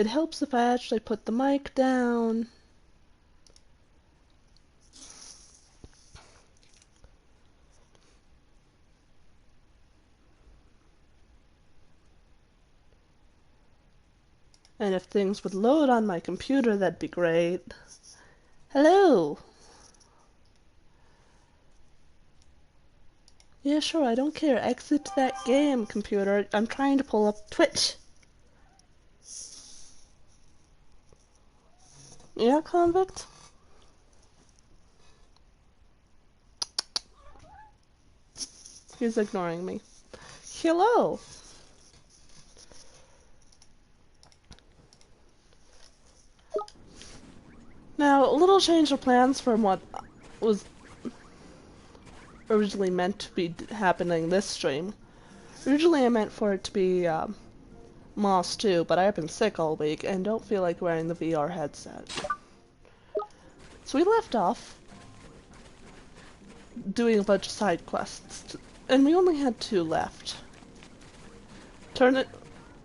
It helps if I actually put the mic down. And if things would load on my computer, that'd be great. Hello! Yeah, sure, I don't care. Exit that game, computer. I'm trying to pull up Twitch. Yeah, convict? He's ignoring me. Hello! Now, a little change of plans from what was originally meant to be happening this stream. Originally I meant for it to be Moss 2, but I've been sick all week and don't feel like wearing the VR headset. So we left off doing a bunch of side quests, and we only had 2 left.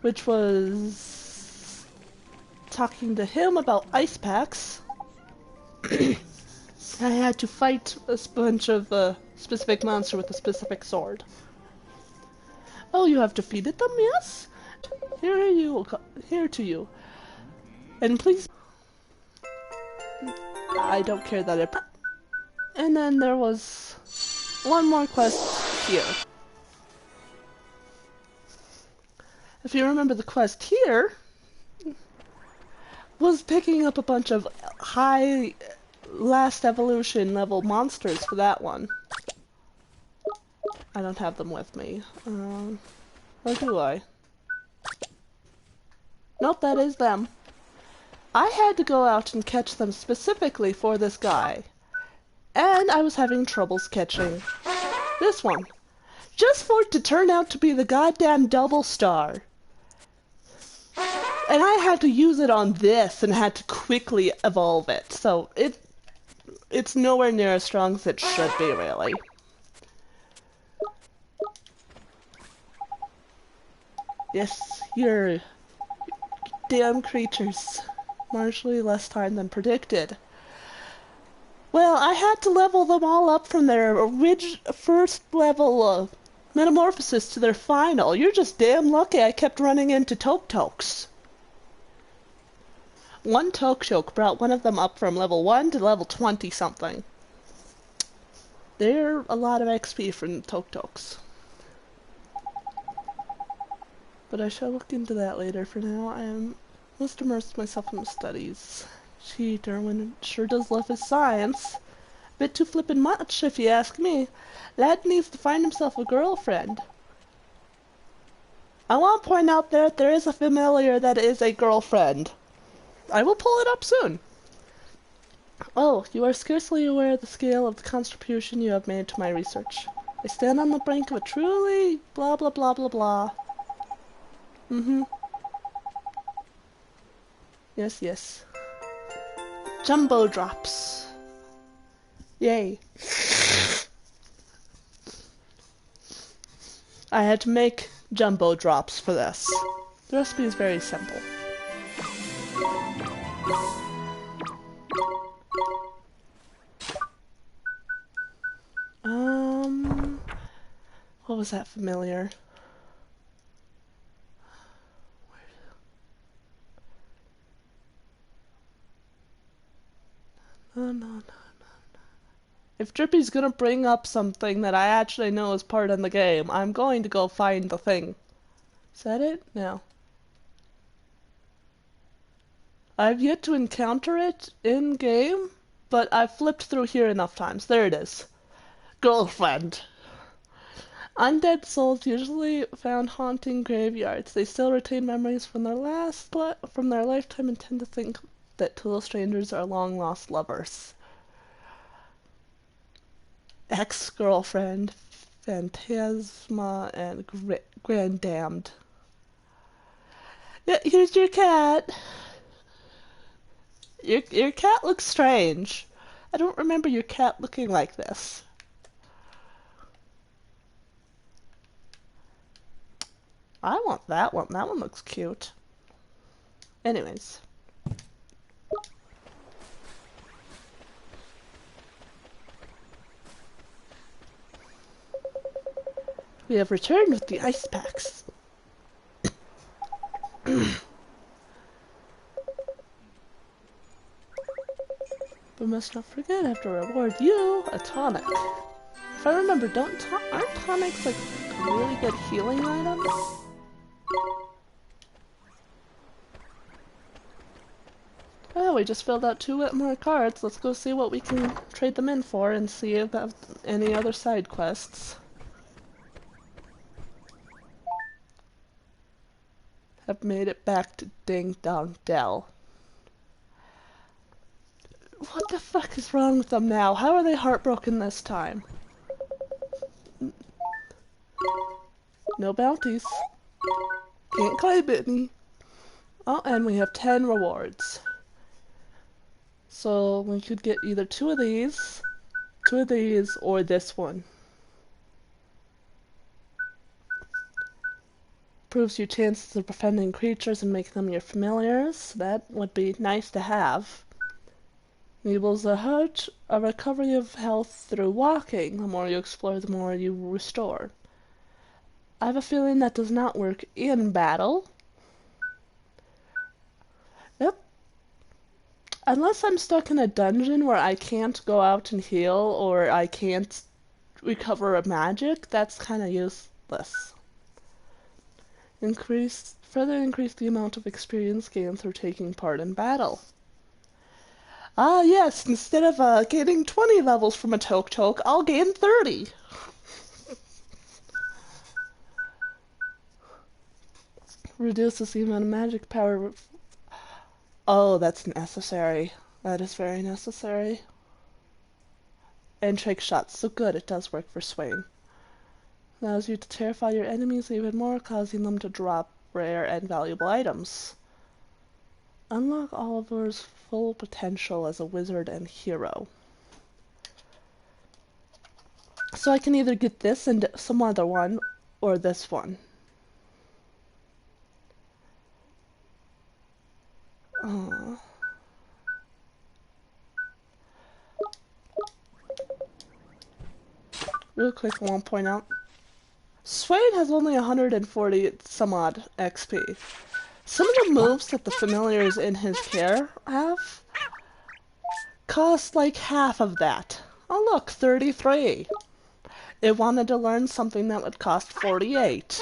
Which was talking to him about ice packs. I had to fight a bunch of specific monster with a specific sword. Oh, you have defeated them, yes? Here to you. And please... I don't care that it... And then there was one more quest here. If you remember, the quest here was picking up a bunch of high last evolution level monsters for that one. I don't have them with me. Or do I? Nope, that is them. I had to go out and catch them specifically for this guy. And I was having troubles catching this one. Just for it to turn out to be the goddamn double star. And I had to use it on this and had to quickly evolve it. So it's nowhere near as strong as it should be, really. Yes, you're damn creatures. Marginally less time than predicted. Well, I had to level them all up from their first level metamorphosis to their final. You're just damn lucky I kept running into Tok-Toks. One Tok-Tok brought one of them up from level 1 to level 20 something. They're a lot of XP from Tok-Toks. But I shall look into that later. For now, I must immerse myself in studies. Gee, Derwin sure does love his science. Bit too flippin' much, if you ask me. Lad needs to find himself a girlfriend. I want to point out that there is a familiar that is a girlfriend. I will pull it up soon. Oh, you are scarcely aware of the scale of the contribution you have made to my research. I stand on the brink of a truly blah blah blah blah blah. Yes, yes. Jumbo drops. Yay. I had to make jumbo drops for this. The recipe is very simple. What was that familiar? No. If Drippy's gonna bring up something that I actually know is part of the game, I'm going to go find the thing. Is that it? No. I've yet to encounter it in-game, but I've flipped through here enough times. There it is. Girlfriend. Undead souls usually found haunting graveyards. They still retain memories from their lifetime and tend to think that total strangers are long-lost lovers. Ex-girlfriend, phantasma, and grand damned. Yeah, here's your cat. Your cat looks strange. I don't remember your cat looking like this. I want that one. That one looks cute. Anyways. We have returned with the ice packs. But must not forget, I have to reward you a tonic. If I remember, aren't tonics like a really good healing item? Oh, we just filled out 2 more cards. Let's go see what we can trade them in for and see about any other side quests. Have made it back to Ding Dong Dell. What the fuck is wrong with them now? How are they heartbroken this time? No bounties. Can't claim any. Oh, and we have 10 rewards. So we could get either 2 of these, or this one. Improves your chances of befriending creatures and making them your familiars. That would be nice to have. Enables a recovery of health through walking. The more you explore, the more you restore. I have a feeling that does not work in battle. Yep. Unless I'm stuck in a dungeon where I can't go out and heal or I can't recover a magic, that's kind of useless. Further increase the amount of experience gained through taking part in battle. Ah yes, instead of gaining 20 levels from a Tok, I'll gain 30. Reduces the amount of magic power. Oh, that's necessary. That is very necessary. And trick shots, so good, it does work for Swain. Allows you to terrify your enemies even more, causing them to drop rare and valuable items. Unlock Oliver's full potential as a wizard and hero. So I can either get this and some other one, or this one. Real quick, I want to point out, Swain has only 140 some odd XP. Some of the moves that the familiars in his care have cost like half of that. Oh look, 33. It wanted to learn something that would cost 48.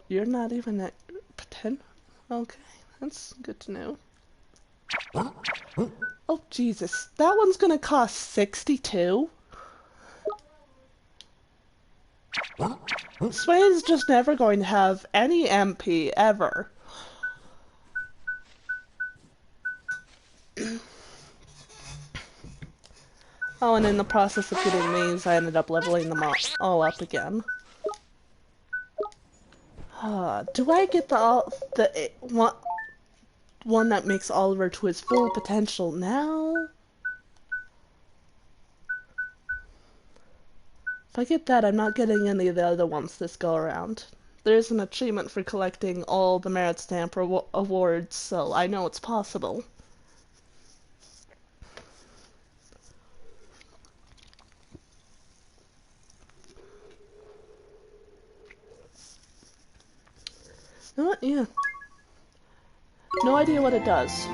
You're not even at 10? Okay, that's good to know. Oh Jesus, that one's gonna cost 62? Swain's just never going to have any MP ever. Oh, and in the process of getting these, I ended up leveling them all up again. Do I get the one that makes Oliver to his full potential now? If I get that, I'm not getting any of the other ones this go around. There's an achievement for collecting all the Merit Stamp awards, so I know it's possible. You know what? Yeah. No idea what it does.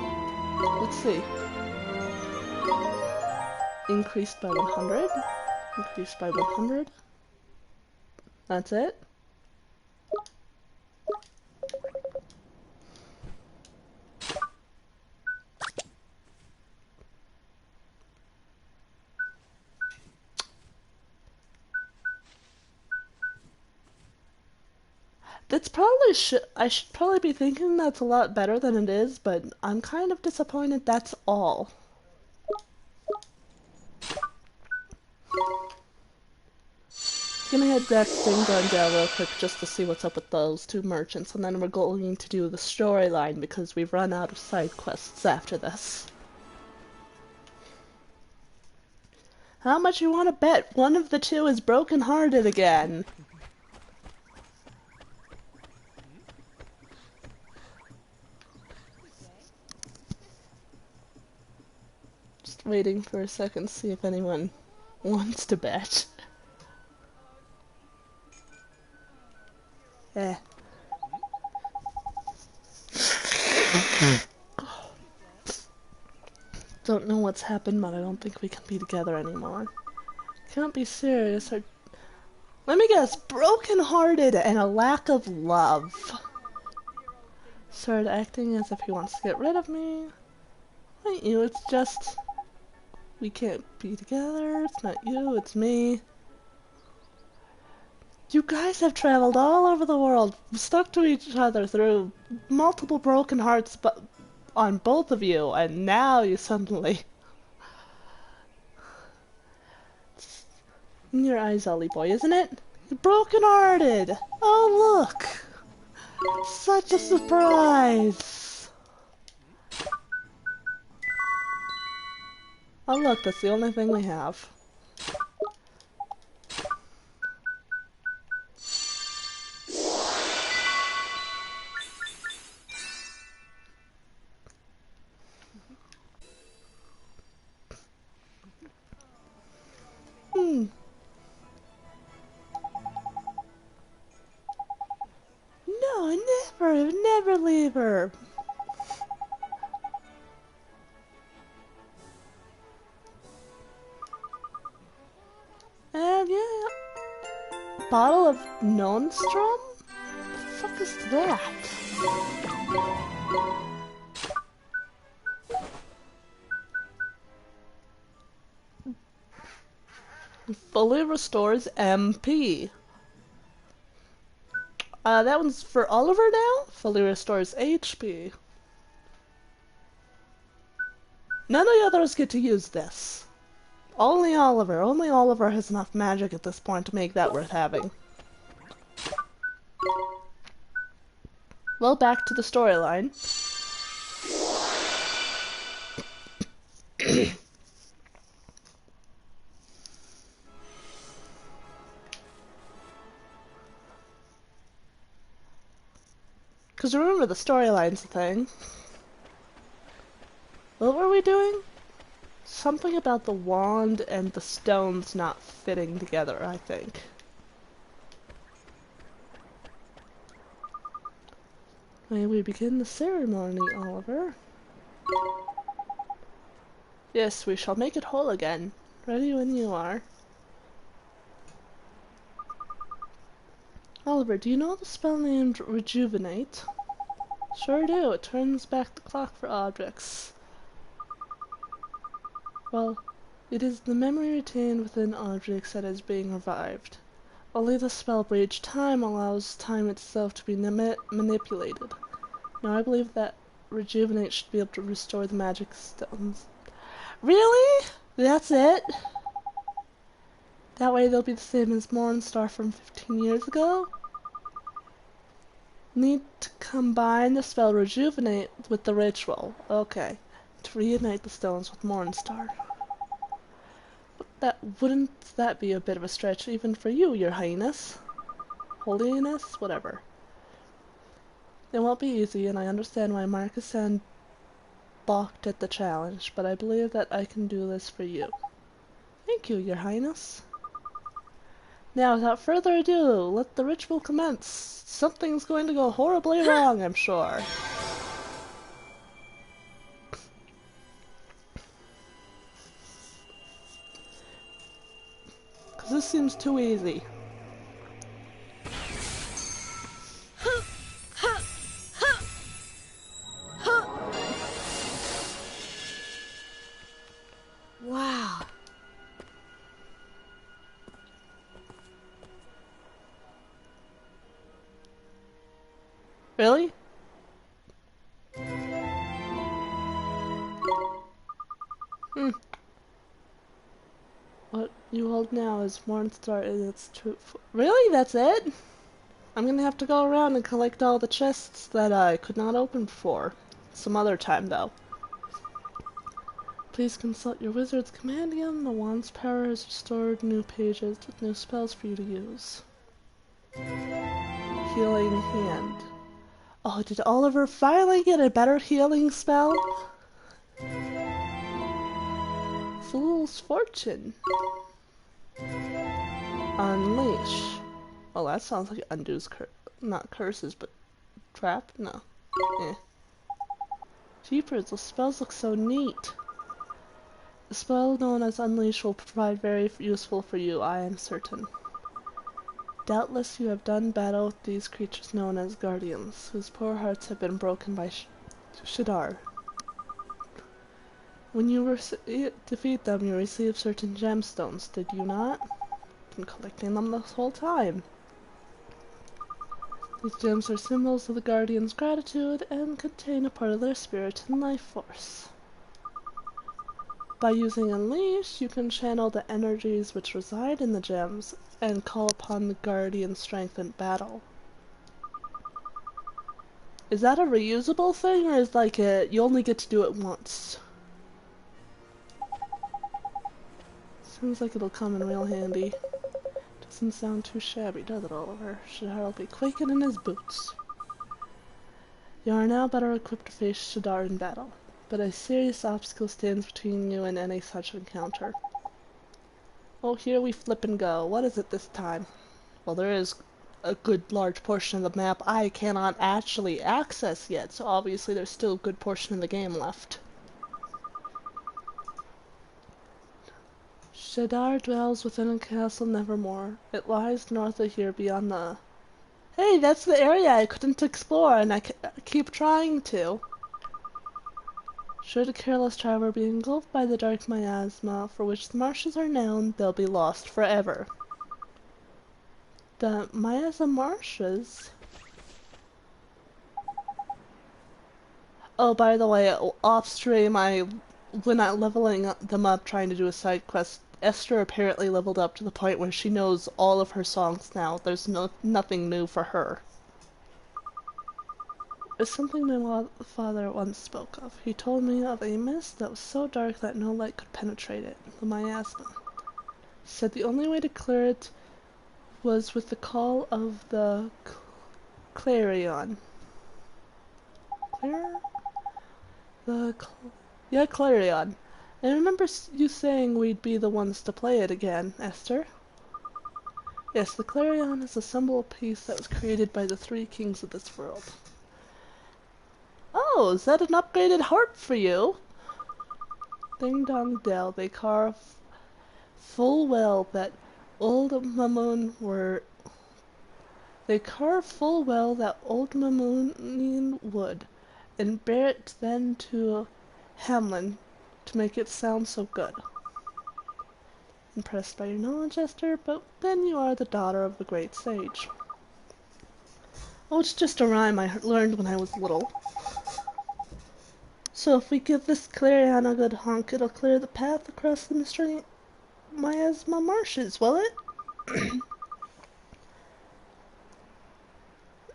Let's see. Increased by 100. Increased by 100. That's it. That's probably I should probably be thinking that's a lot better than it is, but I'm kind of disappointed that's all. Gonna head back to Ding Dong Dell real quick just to see what's up with those 2 merchants, and then we're going to do the storyline because we've run out of side quests after this. How much you want to bet one of the two is broken-hearted again? Just waiting for a second to see if anyone wants to bet. Eh. Don't know what's happened, but I don't think we can be together anymore. Can't be serious. Let me guess, broken-hearted and a lack of love. Started acting as if he wants to get rid of me. Ain't you, it's just... we can't be together, it's not you, it's me. You guys have traveled all over the world, stuck to each other through multiple broken hearts on both of you, and now you suddenly... It's in your eyes, Ollie boy, isn't it? You're broken-hearted! Oh, look! Such a surprise! Oh, look, that's the only thing we have. No, never leave her. And yeah, bottle of Nonstrom? The fuck is that? Fully restores MP. That one's for Oliver now? Fully restores HP. None of the others get to use this. Only Oliver. Only Oliver has enough magic at this point to make that worth having. Well, back to the storyline. Because remember, the storyline's a thing. What were we doing? Something about the wand and the stones not fitting together, I think. May we begin the ceremony, Oliver? Yes, we shall make it whole again. Ready when you are. Oliver, do you know the spell named Rejuvenate? Sure do. It turns back the clock for objects. Well, it is the memory retained within objects that is being revived. Only the spell Breach Time allows time itself to be manipulated. Now I believe that Rejuvenate should be able to restore the magic stones. Really? That's it? That way they'll be the same as Mornstar from 15 years ago? Need to combine the spell Rejuvenate with the ritual. Okay. To reunite the stones with Mornstar. Wouldn't that be a bit of a stretch even for you, your highness? Holiness? Whatever. It won't be easy, and I understand why Marcus and balked at the challenge, but I believe that I can do this for you. Thank you, your highness. Now, without further ado, let the ritual commence. Something's going to go horribly wrong, I'm sure. Because this seems too easy. Wow. Really? What you hold now is Mornstar in its true Really? That's it? I'm gonna have to go around and collect all the chests that I could not open before. Some other time, though. Please consult your wizard's compendium. The wand's power has restored new pages with new spells for you to use. Healing Hand. Oh, did Oliver finally get a better healing spell? Fool's Fortune. Unleash. Oh, that sounds like undoes not curses, but trap? No. Eh. Jeepers, those spells look so neat. The spell known as Unleash will prove very useful for you, I am certain. Doubtless you have done battle with these creatures known as guardians, whose poor hearts have been broken by Shadar. When you defeat them, you receive certain gemstones, did you not? Been collecting them this whole time. These gems are symbols of the guardians' gratitude and contain a part of their spirit and life force. By using Unleash, you can channel the energies which reside in the gems and call upon the guardian's strength in battle. Is that a reusable thing, or is like you only get to do it once? Sounds like it'll come in real handy. Doesn't sound too shabby, does it, Oliver? Shadar will be quaking in his boots. You are now better equipped to face Shadar in battle, but a serious obstacle stands between you and any such encounter. Oh, here we flip and go. What is it this time? Well, there is a good large portion of the map I cannot actually access yet, so obviously there's still a good portion of the game left. Shadar dwells within a castle nevermore. It lies north of here beyond the... Hey, that's the area I couldn't explore, and I keep trying to. Should a careless traveler be engulfed by the dark miasma for which the marshes are known, they'll be lost forever. The miasma marshes? Oh, by the way, off stream, when I'm leveling them up trying to do a side quest, Esther apparently leveled up to the point where she knows all of her songs now. There's nothing new for her. It's something my father once spoke of. He told me of a mist that was so dark that no light could penetrate it, the miasma. He said the only way to clear it was with the call of the clarion. Yeah, clarion. I remember you saying we'd be the ones to play it again, Esther. Yes, the clarion is a symbol of peace that was created by the three kings of this world. Oh, is that an upgraded harp for you? Ding dong dell, they carve full well that old Mamoon would, and bear it then to Hamlin to make it sound so good. Impressed by your knowledge, Esther, but then you are the daughter of a great sage. Oh, it's just a rhyme I learned when I was little. So if we give this clarion a good honk, it'll clear the path across the mystery miasma marshes, will it?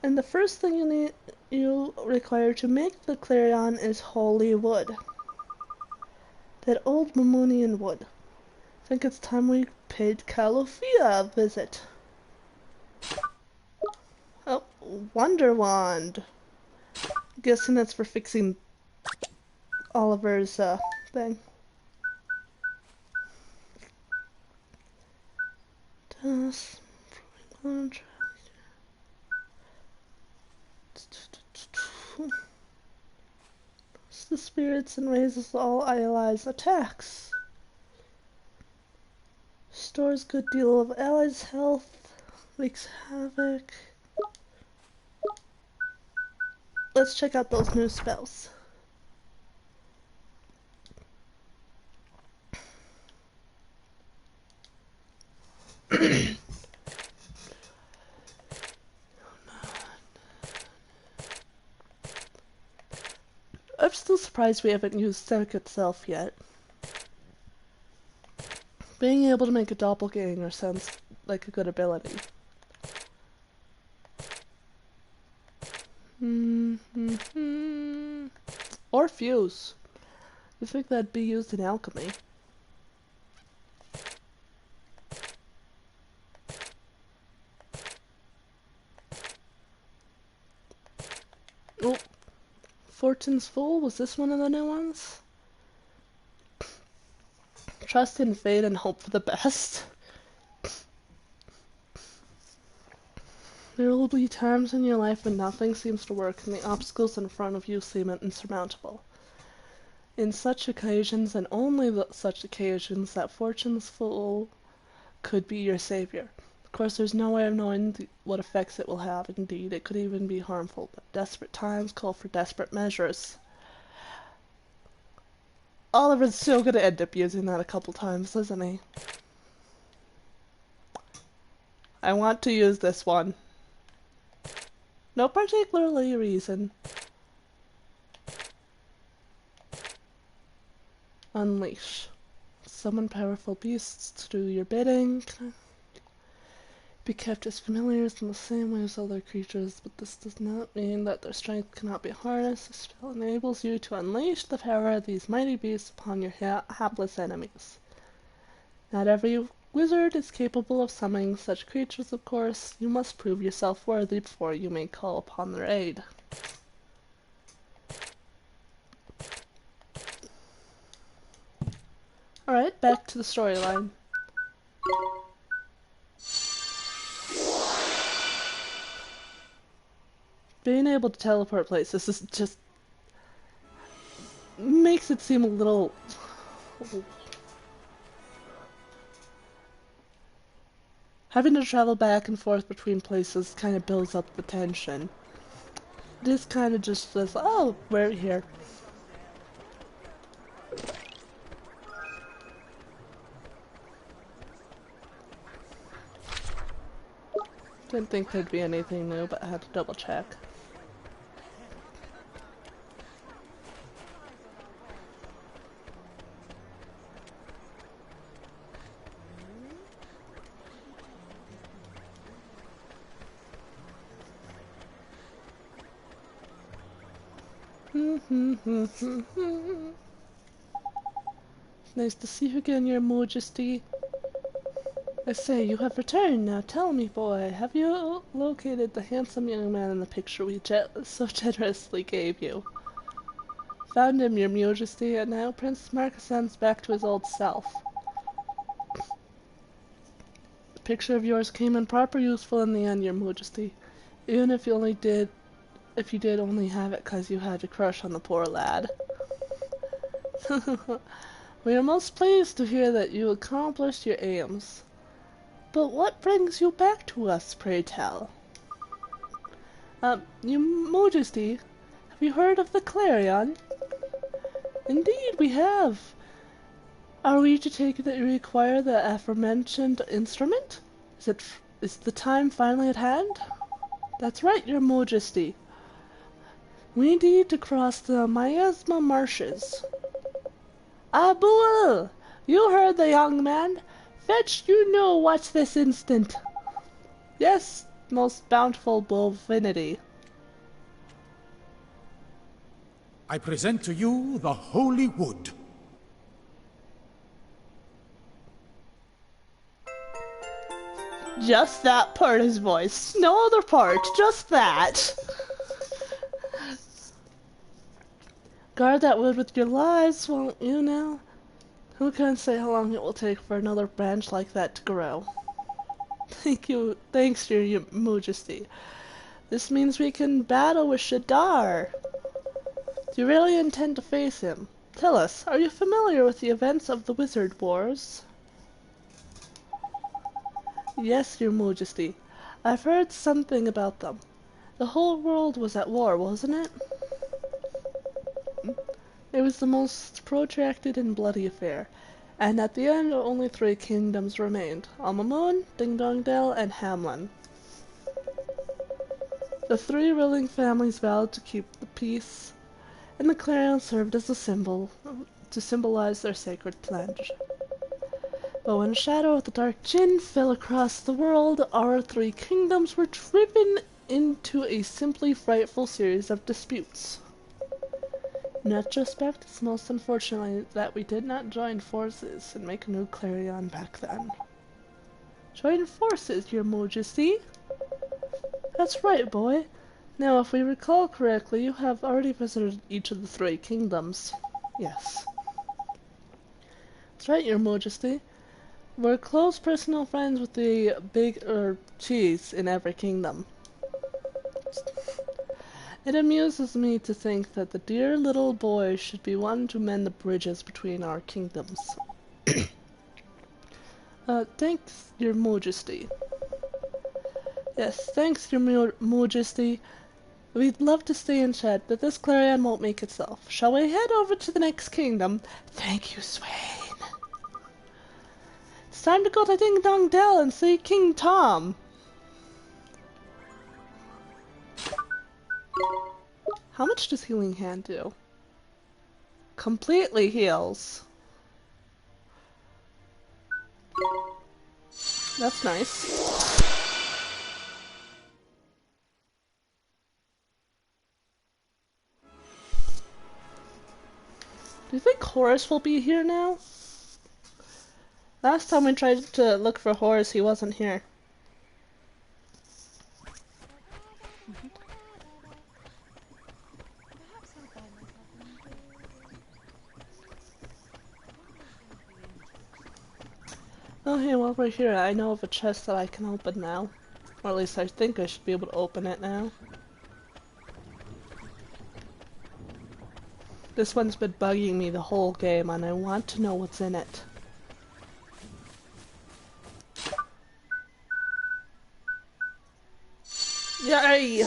And the first thing you require to make the clarion is holy wood. That old Mammonian wood. I think it's time we paid Calafia a visit. Oh, Wonder Wand. Guessing that's for fixing Oliver's thing. The spirits and raises all allies' attacks. Stores good deal of allies' health. Wreaks havoc. Let's check out those new spells. I'm still surprised we haven't used Sec itself yet. Being able to make a doppelganger sounds like a good ability. Or fuse. I think that'd be used in alchemy. Oh, Fortune's Fool? Was this one of the new ones? Trust in fate and hope for the best. There will be times in your life when nothing seems to work and the obstacles in front of you seem insurmountable. In such occasions, and only such occasions, that Fortune's Fool could be your savior. Of course, there's no way of knowing what effects it will have. Indeed, it could even be harmful, but desperate times call for desperate measures. Oliver's still gonna end up using that a couple times, isn't he? I want to use this one. No particular reason. Unleash. Summon powerful beasts to do your bidding. Be kept as familiars in the same way as other creatures, but this does not mean that their strength cannot be harnessed. This spell enables you to unleash the power of these mighty beasts upon your hapless enemies. Not every wizard is capable of summoning such creatures, of course. You must prove yourself worthy before you may call upon their aid. Alright, back to the storyline. Being able to teleport places is just makes it seem a little... Having to travel back and forth between places kind of builds up the tension. This kind of just says, oh, we're here. Didn't think there'd be anything new, but I had to double check. Nice to see you again, Your Majesty. I say, you have returned. Now tell me, boy, have you located the handsome young man in the picture we so generously gave you? Found him, Your Majesty, and now Prince Marqueson's back to his old self. The picture of yours came in proper useful in the end, Your Majesty. Even if you did only have it 'cause you had a crush on the poor lad. We are most pleased to hear that you accomplished your aims. But what brings you back to us, pray tell? Your Majesty, have you heard of the Clarion? Indeed, we have. Are we to take it that you require the aforementioned instrument? Is the time finally at hand? That's right, Your Majesty. We need to cross the Miasma Marshes. Abul! You heard the young man. Fetch you know what's this instant. Yes, most bountiful divinity. I present to you the Holy Wood. Just that part is voiced. No other part, just that. Guard that wood with your lives, won't you now? Who can say how long it will take for another branch like that to grow? Thanks, Your Majesty. This means we can battle with Shadar. Do you really intend to face him? Tell us, are you familiar with the events of the Wizard Wars? Yes, Your Majesty. I've heard something about them. The whole world was at war, wasn't it? It was the most protracted and bloody affair, and at the end only 3 kingdoms remained: Almamoon, Ding Dong Dell, and Hamlin. The 3 ruling families vowed to keep the peace, and the clarion served as a symbol to symbolize their sacred pledge. But when a shadow of the Dark Jinn fell across the world, our 3 kingdoms were driven into a simply frightful series of disputes. In retrospect, it's most unfortunate that we did not join forces and make a new Clarion back then. Join forces, your majesty? That's right, boy. Now, if we recall correctly, you have already visited each of the three kingdoms. Yes. That's right, your majesty. We're close personal friends with the big chiefs in every kingdom. It amuses me to think that the dear little boy should be one to mend the bridges between our kingdoms. Thanks, your majesty. Yes, thanks, your majesty. We'd love to stay and chat, but this Clarion won't make itself. Shall we head over to the next kingdom? Thank you, Swain. It's time to go to Ding Dong Dell and see King Tom. How much does Healing Hand do? Completely heals. That's nice. Do you think Horace will be here now? Last time we tried to look for Horace, he wasn't here. Oh hey, while we're here, I know of a chest that I can open now. Or at least I think I should be able to open it now. This one's been bugging me the whole game and I want to know what's in it. Yay!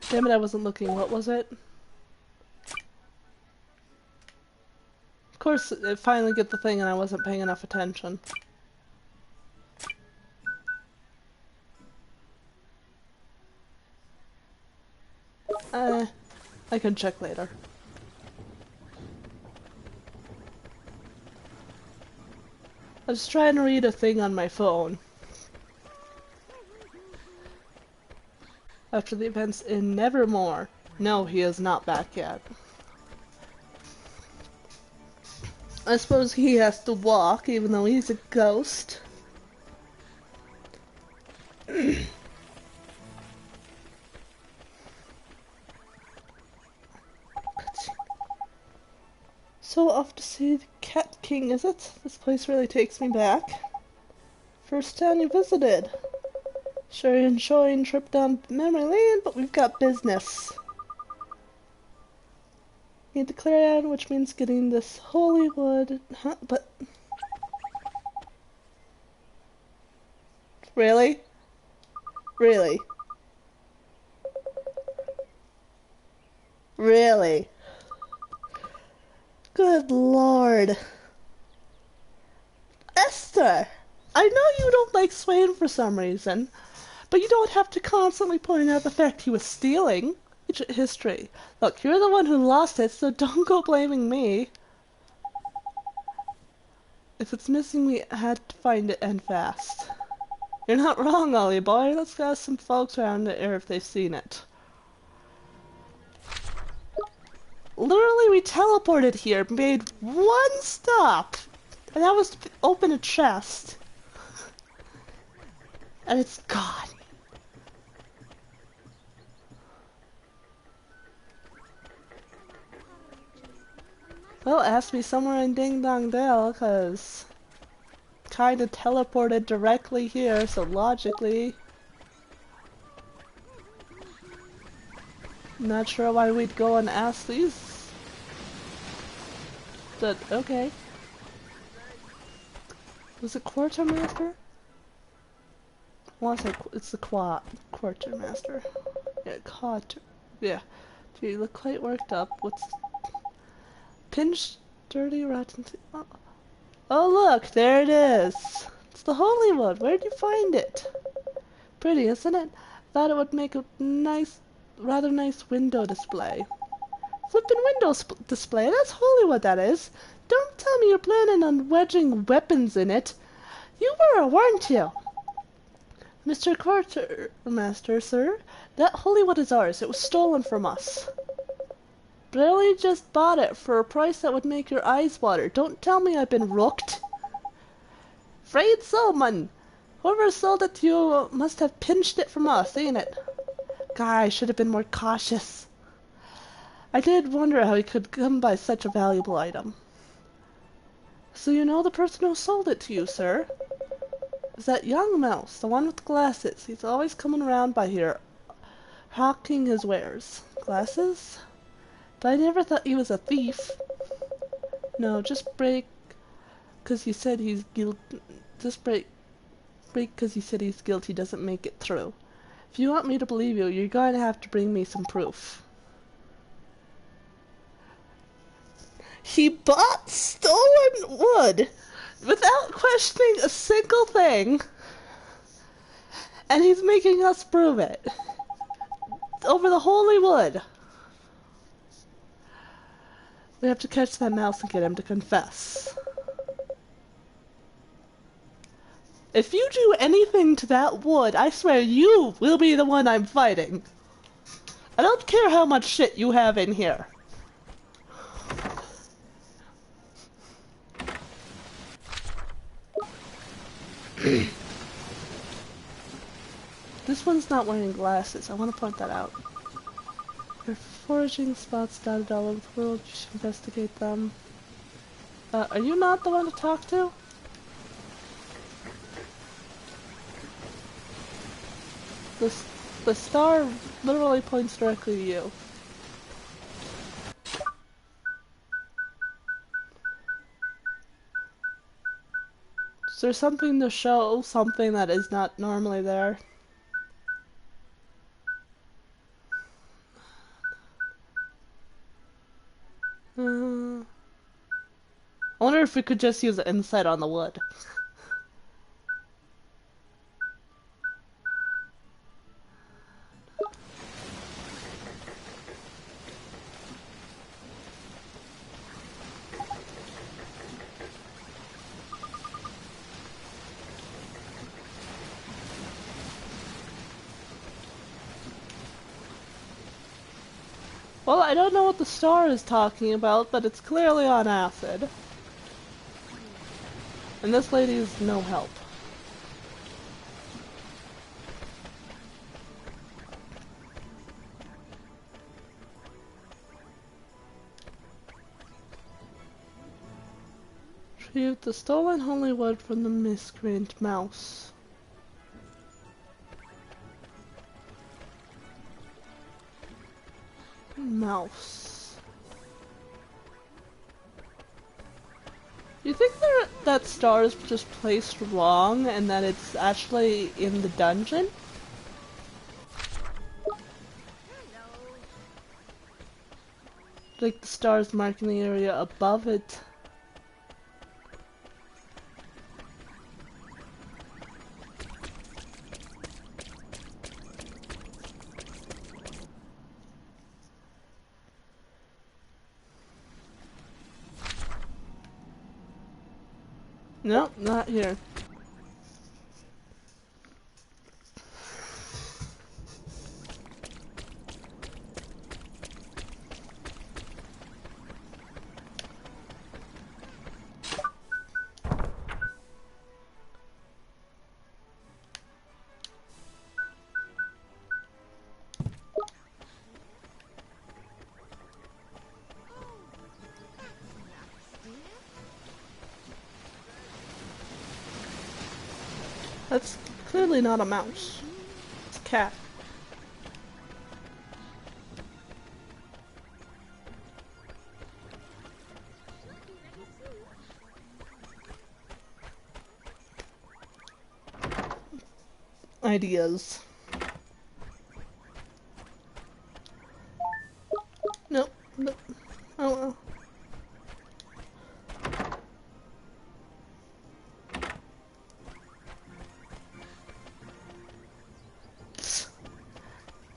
Damn it, I wasn't looking. What was it? Of course, it finally get the thing and I wasn't paying enough attention. I can check later. I was trying to read a thing on my phone. After the events in Nevermore. No, he is not back yet. I suppose he has to walk, even though he's a ghost. So off to see the Cat King, is it? This place really takes me back. First town you visited. Sure you're enjoying trip down memory lane, but we've got business. Need the Clarion, which means getting this holy wood. Huh? But really? Really? Really? Good lord. Esther! I know you don't like Swain for some reason, but you don't have to constantly point out the fact he was stealing. History. Look, you're the one who lost it, so don't go blaming me. If it's missing, we had to find it and fast. You're not wrong, Ollie boy. Let's ask some folks around the area if they've seen it. Literally, we teleported here, made one stop, and that was to open a chest. And it's gone. Well, it has to be somewhere in Ding Dong Dell, because kinda teleported directly here, so logically... Not sure why we'd go and ask these. But, okay. Was it Quartermaster? I want to say it's the Quartermaster. Yeah, Quarter. Yeah. Gee, you look quite worked up. What's... Pinched, dirty, rotten... Oh look, there it is! It's the Holy Wood. Where'd you find it? Pretty, isn't it? Thought it would make a nice... rather nice window display. Flippin' window display? That's Holy Wood, that is. Don't tell me you're planning on wedging weapons in it. You were, weren't you? Mr. Quartermaster, sir, that holy wood is ours. It was stolen from us. But I only just bought it for a price that would make your eyes water. Don't tell me I've been rooked. Afraid so, man. Whoever sold it to you must have pinched it from us, ain't it? Guy, I should have been more cautious. I did wonder how he could come by such a valuable item. So you know the person who sold it to you, sir? Is that young mouse, the one with glasses. He's always coming around by here, hawking his wares. Glasses? But I never thought he was a thief. No, just break, 'cause you said he's guilty. Just break 'cause you said he's guilty doesn't make it through. If you want me to believe you, you're going to have to bring me some proof. He bought stolen wood without questioning a single thing, and he's making us prove it. Over the holy wood. We have to catch that mouse and get him to confess. If you do anything to that wood, I swear you will be the one I'm fighting. I don't care how much shit you have in here. This one's not wearing glasses. I want to point that out. There are foraging spots dotted all over the world. You should investigate them. Are you not the one to talk to? The star literally points directly to you. Is there something to show? Something that is not normally there? I wonder if we could just use the insight on the wood. Well, I don't know what the star is talking about, but it's clearly on acid. And this lady is no help. Retrieve the stolen holy wood from the miscreant mouse. Mouse. Do you think that star is just placed wrong and that it's actually in the dungeon? Like the star's marking the area above it. Nope, not here. That's clearly not a mouse. It's a cat. Ideas. Nope. Nope. Oh well.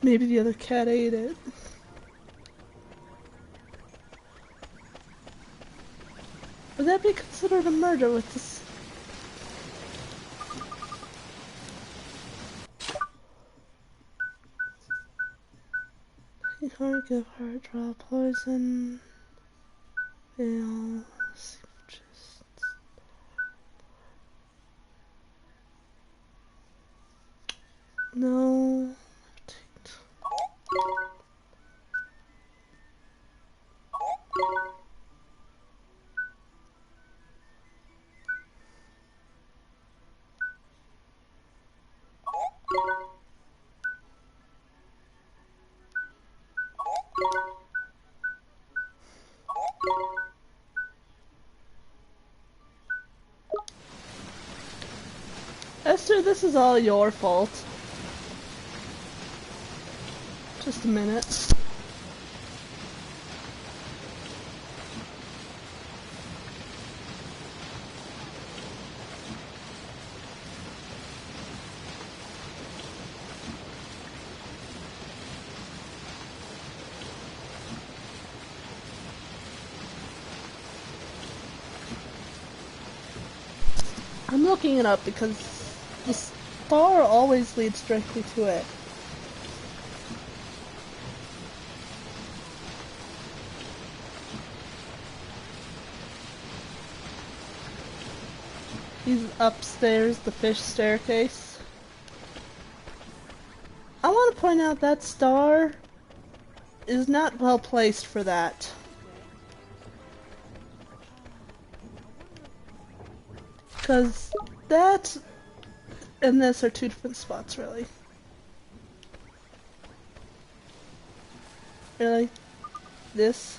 Maybe the other cat ate it. Would that be considered a murder with this? Give her a drop poison. Fail. Just... No. Esther, this is all your fault. Just a minute. I'm looking it up because the star always leads directly to it. He's upstairs, the fish staircase. I want to point out that star is not well placed for that. Because that and this are two different spots, really. Really? This?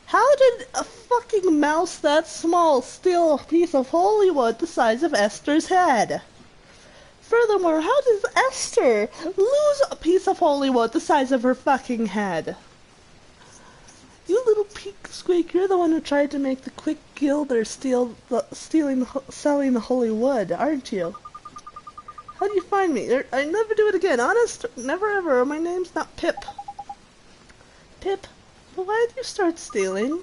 How did a fucking mouse that small steal a piece of holy wood the size of Esther's head? Furthermore, how does Esther lose a piece of holy wood the size of her fucking head? You little peak squeak, you're the one who tried to make the quick gilder selling the holy wood, aren't you? How do you find me? I never do it again, honest? Never ever. My name's not Pip. Pip? But why did you start stealing?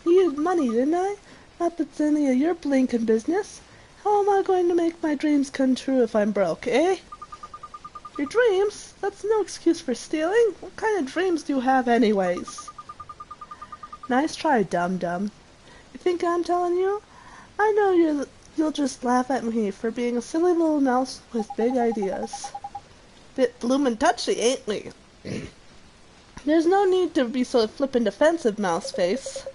I needed money, didn't I? Not that it's any of your blinking business. How am I going to make my dreams come true if I'm broke, eh? Your dreams? That's no excuse for stealing. What kind of dreams do you have anyways? Nice try, dum-dum. You think I'm telling you? I know you'll just laugh at me for being a silly little mouse with big ideas. Bit bloomin' touchy, ain't we? There's no need to be so flippin' defensive, mouse face.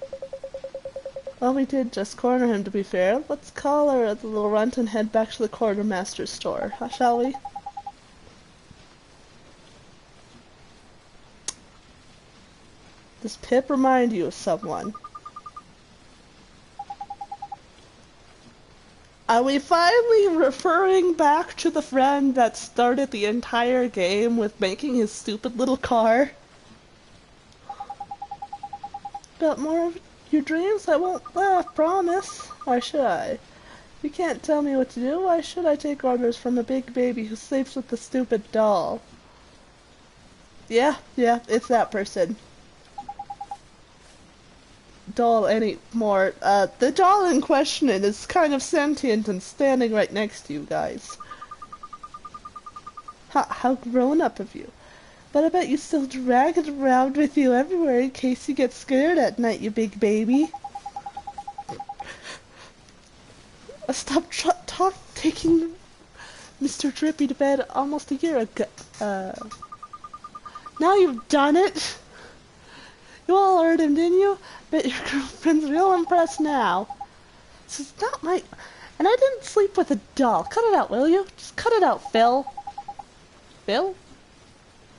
Well, we did just corner him, to be fair. Let's call her the little runt and head back to the quartermaster's store, shall we? Does Pip remind you of someone? Are we finally referring back to the friend that started the entire game with making his stupid little car? Got more of your dreams? I won't laugh, promise. Why should I? You can't tell me what to do. Why should I take orders from a big baby who sleeps with the stupid doll? Yeah, it's that person. Doll anymore. The doll in question is kind of sentient and standing right next to you guys. How grown up of you. But I bet you still drag it around with you everywhere in case you get scared at night, you big baby. I stopped taking Mr. Drippy to bed almost a year ago. Now you've done it. You all heard him, didn't you? Bet your girlfriend's real impressed now. This is not my... And I didn't sleep with a doll. Cut it out, will you? Just cut it out, Phil. Phil?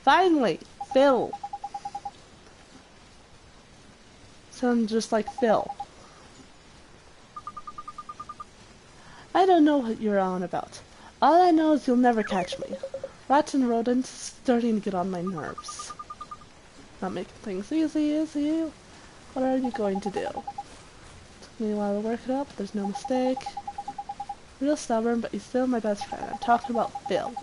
Finally, Phil. Sounds just like Phil. I don't know what you're on about. All I know is you'll never catch me. Rats and rodents starting to get on my nerves. Not making things easy, is he? What are you going to do? Took me a while to work it up, there's no mistake. Real stubborn, but he's still my best friend. I'm talking about Phil.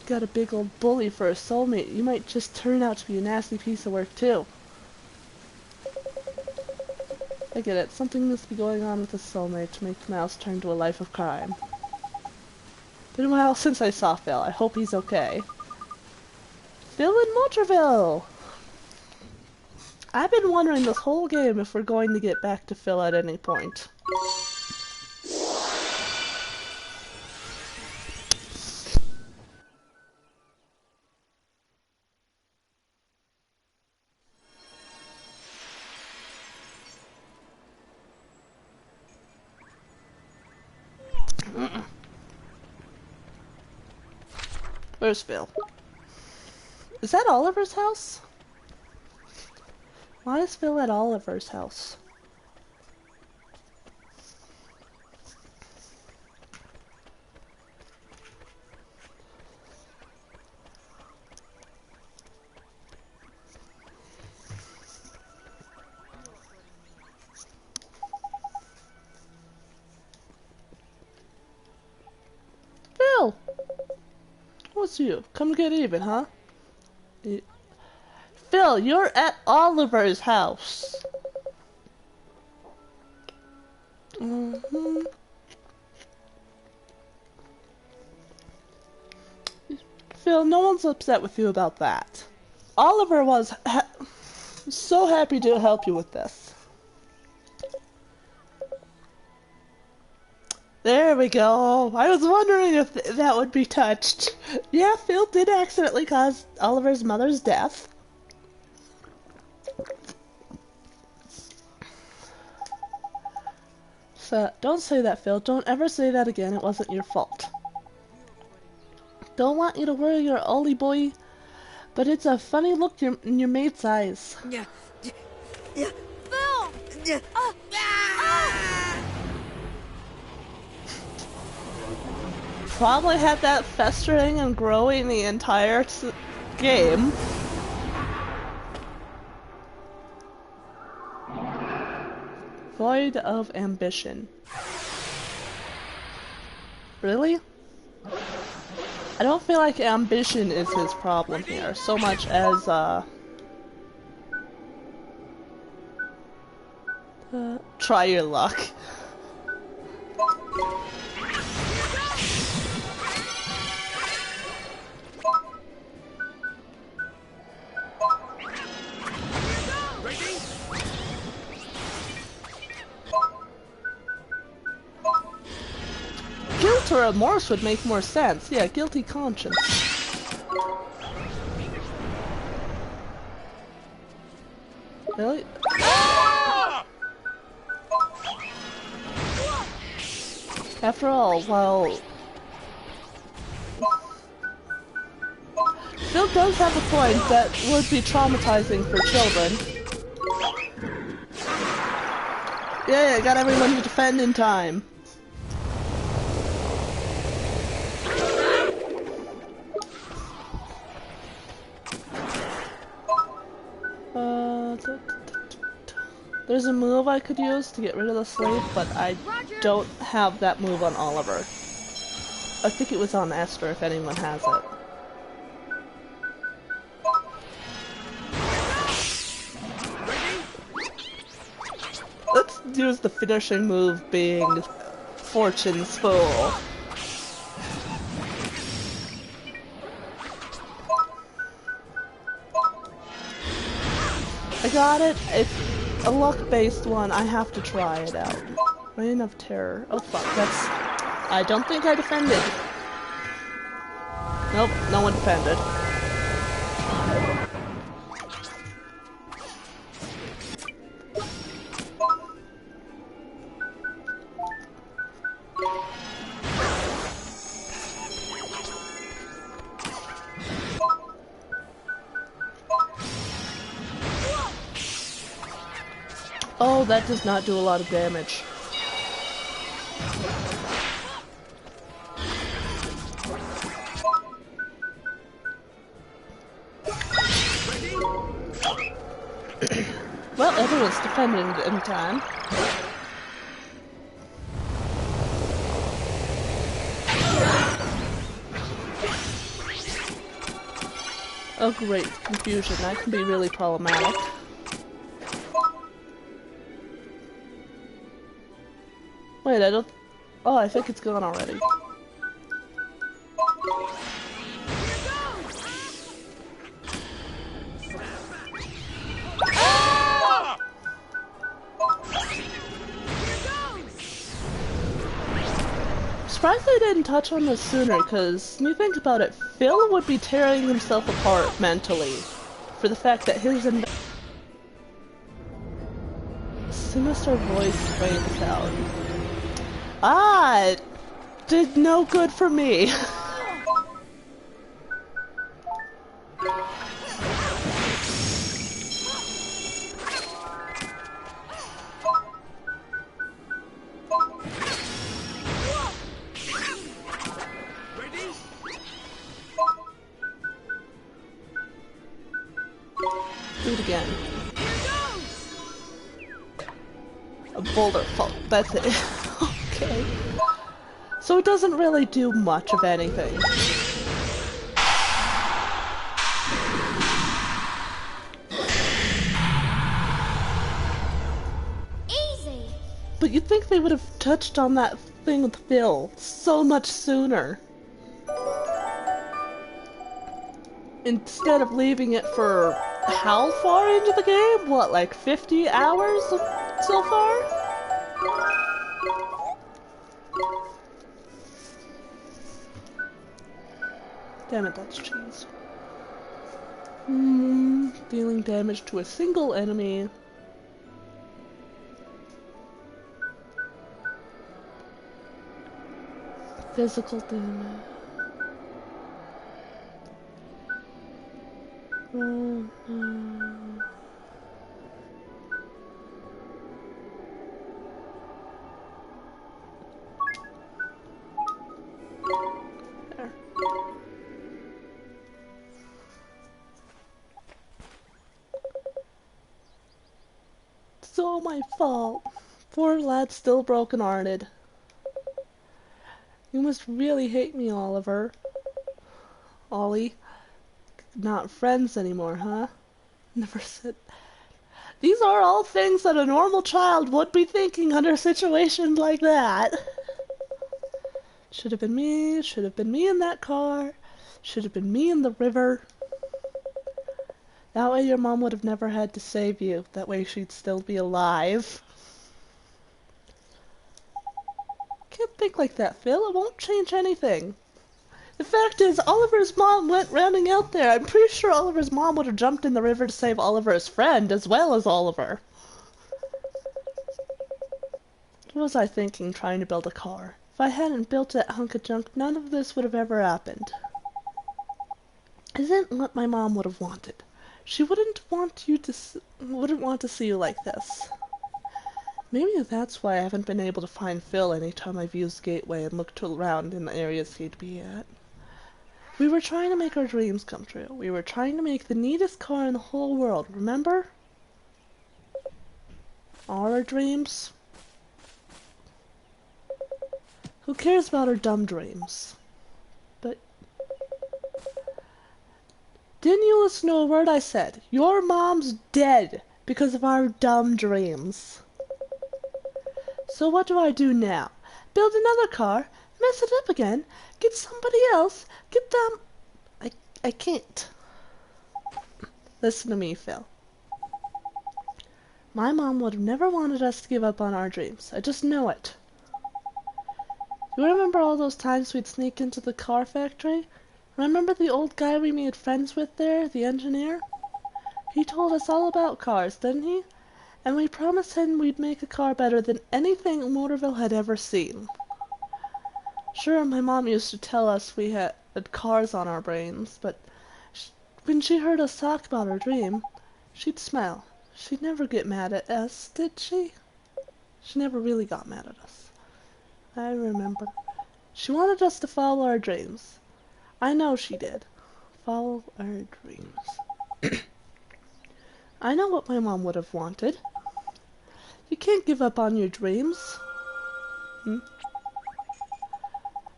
Got a big old bully for a soulmate. You might just turn out to be a nasty piece of work, too. I get it. Something must be going on with the soulmate to make the mouse turn to a life of crime. Been a while since I saw Phil. I hope he's okay. Phil in Motorville! I've been wondering this whole game if we're going to get back to Phil at any point. Where's Phil? Is that Oliver's house? Why is Phil at Oliver's house? Phil! What's you? Come get even, huh? Phil, you're at Oliver's house. Phil, no one's upset with you about that. Oliver was so happy to help you with this. There we go. I was wondering if that would be touched. Yeah, Phil did accidentally cause Oliver's mother's death. So, don't say that, Phil. Don't ever say that again. It wasn't your fault. Don't want you to worry your Ollie boy, but it's a funny look in your mate's eyes. Phil! Probably had that festering and growing the entire game. Void of ambition. Really? I don't feel like ambition is his problem here, so much as, try your luck. Guilt or remorse would make more sense. Yeah, guilty conscience. Really? After all, while Phil does have a point that would be traumatizing for children. Yeah, got everyone to defend in time. There's a move I could use to get rid of the slave, but I don't have that move on Oliver. I think it was on Esther, if anyone has it. Let's use the finishing move being Fortune's Fool. I got it. It's a luck-based one. I have to try it out. Reign of Terror. Oh fuck, that's... I don't think I defended. Nope, no one defended. Oh, that does not do a lot of damage. Well, everyone's defending in time. Oh great, confusion. That can be really problematic. Wait, I don't... Oh, I think it's gone already. surprised they didn't touch on this sooner, because when you think about it, Phil would be tearing himself apart mentally for the fact that his sinister voice rings out. Ah, it did no good for me. Do it again. A boulder fall. That's it. Okay. So it doesn't really do much of anything. Easy. But you'd think they would have touched on that thing with Phil so much sooner. Instead of leaving it for how far into the game? What, like 50 hours so far? Damn it, that's cheese. Dealing damage to a single enemy. Physical damage. There. It's all my fault. Poor lad's still broken-hearted. You must really hate me, Oliver. Ollie. Not friends anymore, huh? Never said... These are all things that a normal child would be thinking under situations like that. Should have been me in that car. Should have been me in the river. That way your mom would have never had to save you. That way she'd still be alive. Can't think like that, Phil. It won't change anything. The fact is, Oliver's mom went rounding out there. I'm pretty sure Oliver's mom would have jumped in the river to save Oliver's friend as well as Oliver. What was I thinking trying to build a car? If I hadn't built that hunk of junk, none of this would have ever happened. Isn't what my mom would have wanted. She wouldn't want to see you like this. Maybe that's why I haven't been able to find Phil any time I've used Gateway and looked around in the areas he'd be at. We were trying to make our dreams come true. We were trying to make the neatest car in the whole world, remember? Our dreams? Who cares about our dumb dreams? But... Didn't you listen to a word I said? Your mom's dead because of our dumb dreams. So what do I do now? Build another car? Mess it up again? Get somebody else? Get them... I can't. Listen to me, Phil. My mom would have never wanted us to give up on our dreams. I just know it. You remember all those times we'd sneak into the car factory? Remember the old guy we made friends with there, the engineer? He told us all about cars, didn't he? And we promised him we'd make a car better than anything Motorville had ever seen. Sure, my mom used to tell us we had cars on our brains, but when she heard us talk about our dream, she'd smile. She'd never get mad at us, did she? She never really got mad at us. I remember. She wanted us to follow our dreams. I know she did. Follow our dreams. I know what my mom would have wanted. You can't give up on your dreams.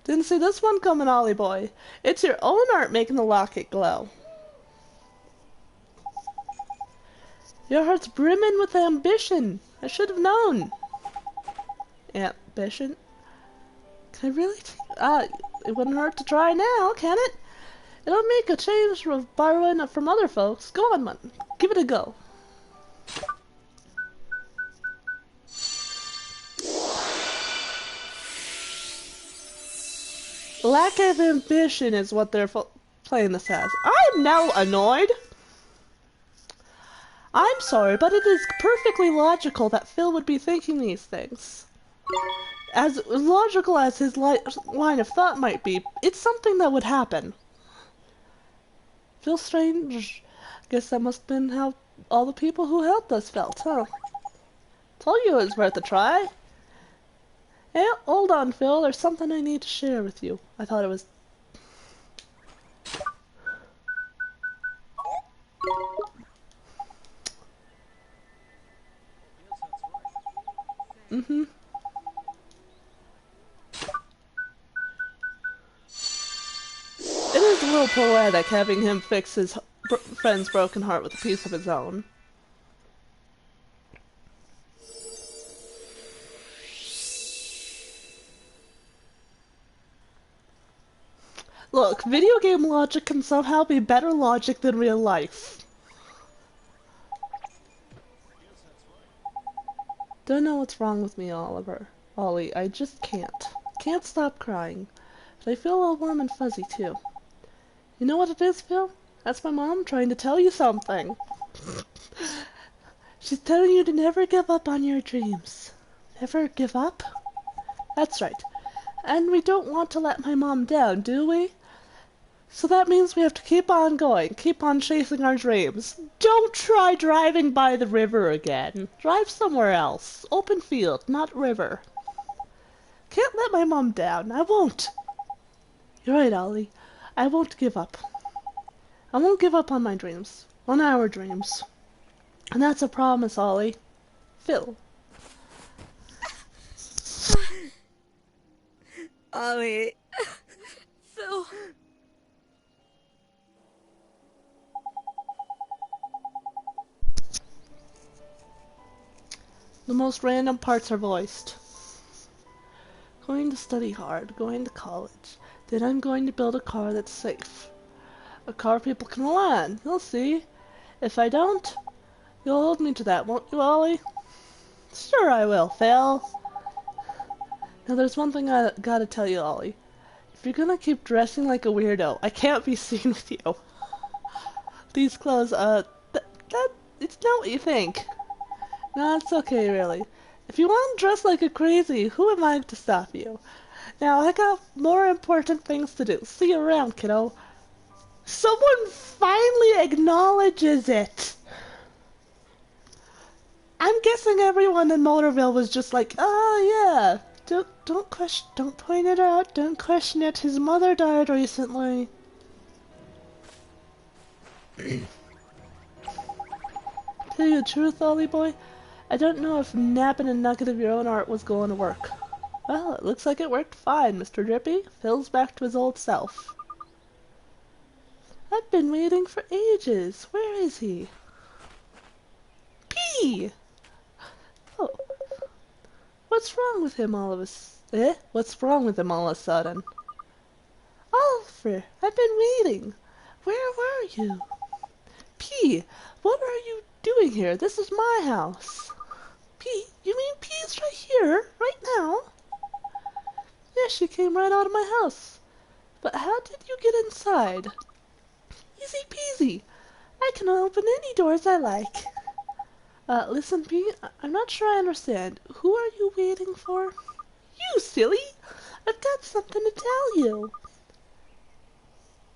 Didn't see this one coming, Ollie boy. It's your own art making the locket glow. Your heart's brimming with ambition. I should have known. Ambition? Can I really? It wouldn't hurt to try now, can it? It'll make a change from borrowing it from other folks. Go on, man. Give it a go. Lack of ambition is what they're playing this as. I'm now annoyed. I'm sorry, but it is perfectly logical that Phil would be thinking these things. As logical as his line of thought might be, it's something that would happen. Feels strange. Guess that must have been how all the people who helped us felt, huh? Told you it was worth a try. Hey, hold on, Phil. There's something I need to share with you. I thought it was... Mm-hmm. It is a little poetic having him fix his friend's broken heart with a piece of his own. Look, video game logic can somehow be better logic than real life. Don't know what's wrong with me, Ollie, I just can't. Can't stop crying. But I feel all warm and fuzzy, too. You know what it is, Phil? That's my mom trying to tell you something. She's telling you to never give up on your dreams. Never give up? That's right. And we don't want to let my mom down, do we? So that means we have to keep on going, keep on chasing our dreams. Don't try driving by the river again. Drive somewhere else. Open field, not river. Can't let my mom down. I won't. You're right, Ollie. I won't give up. I won't give up on my dreams. On our dreams. And that's a promise, Ollie. Phil. Ollie. Phil. The most random parts are voiced. Going to study hard, going to college. Then I'm going to build a car that's safe. A car people can rely on. You'll see. If I don't, you'll hold me to that, won't you, Ollie? Sure I will, Phil. Now there's one thing I gotta tell you, Ollie. If you're gonna keep dressing like a weirdo, I can't be seen with you. These clothes, it's not what you think. No, it's okay, really. If you want to dress like a crazy, who am I to stop you? Now, I got more important things to do. See you around, kiddo. Someone finally acknowledges it! I'm guessing everyone in Motorville was just like, oh yeah, don't point it out, don't question it, his mother died recently. Tell you the truth, Ollie boy, I don't know if nabbing a nugget of your own art was going to work. Well, it looks like it worked fine, Mr. Drippy. Phil's back to his old self. I've been waiting for ages. Where is he? P! Oh. What's wrong with him all of a What's wrong with him all of a sudden? Oliver, I've been waiting. Where were you? P, what are you doing here? This is my house. P, you mean P's right here, right now? Yeah, she came right out of my house. But how did you get inside? Easy peasy. I can open any doors I like. Listen, P, I'm not sure I understand. Who are you waiting for? You silly! I've got something to tell you.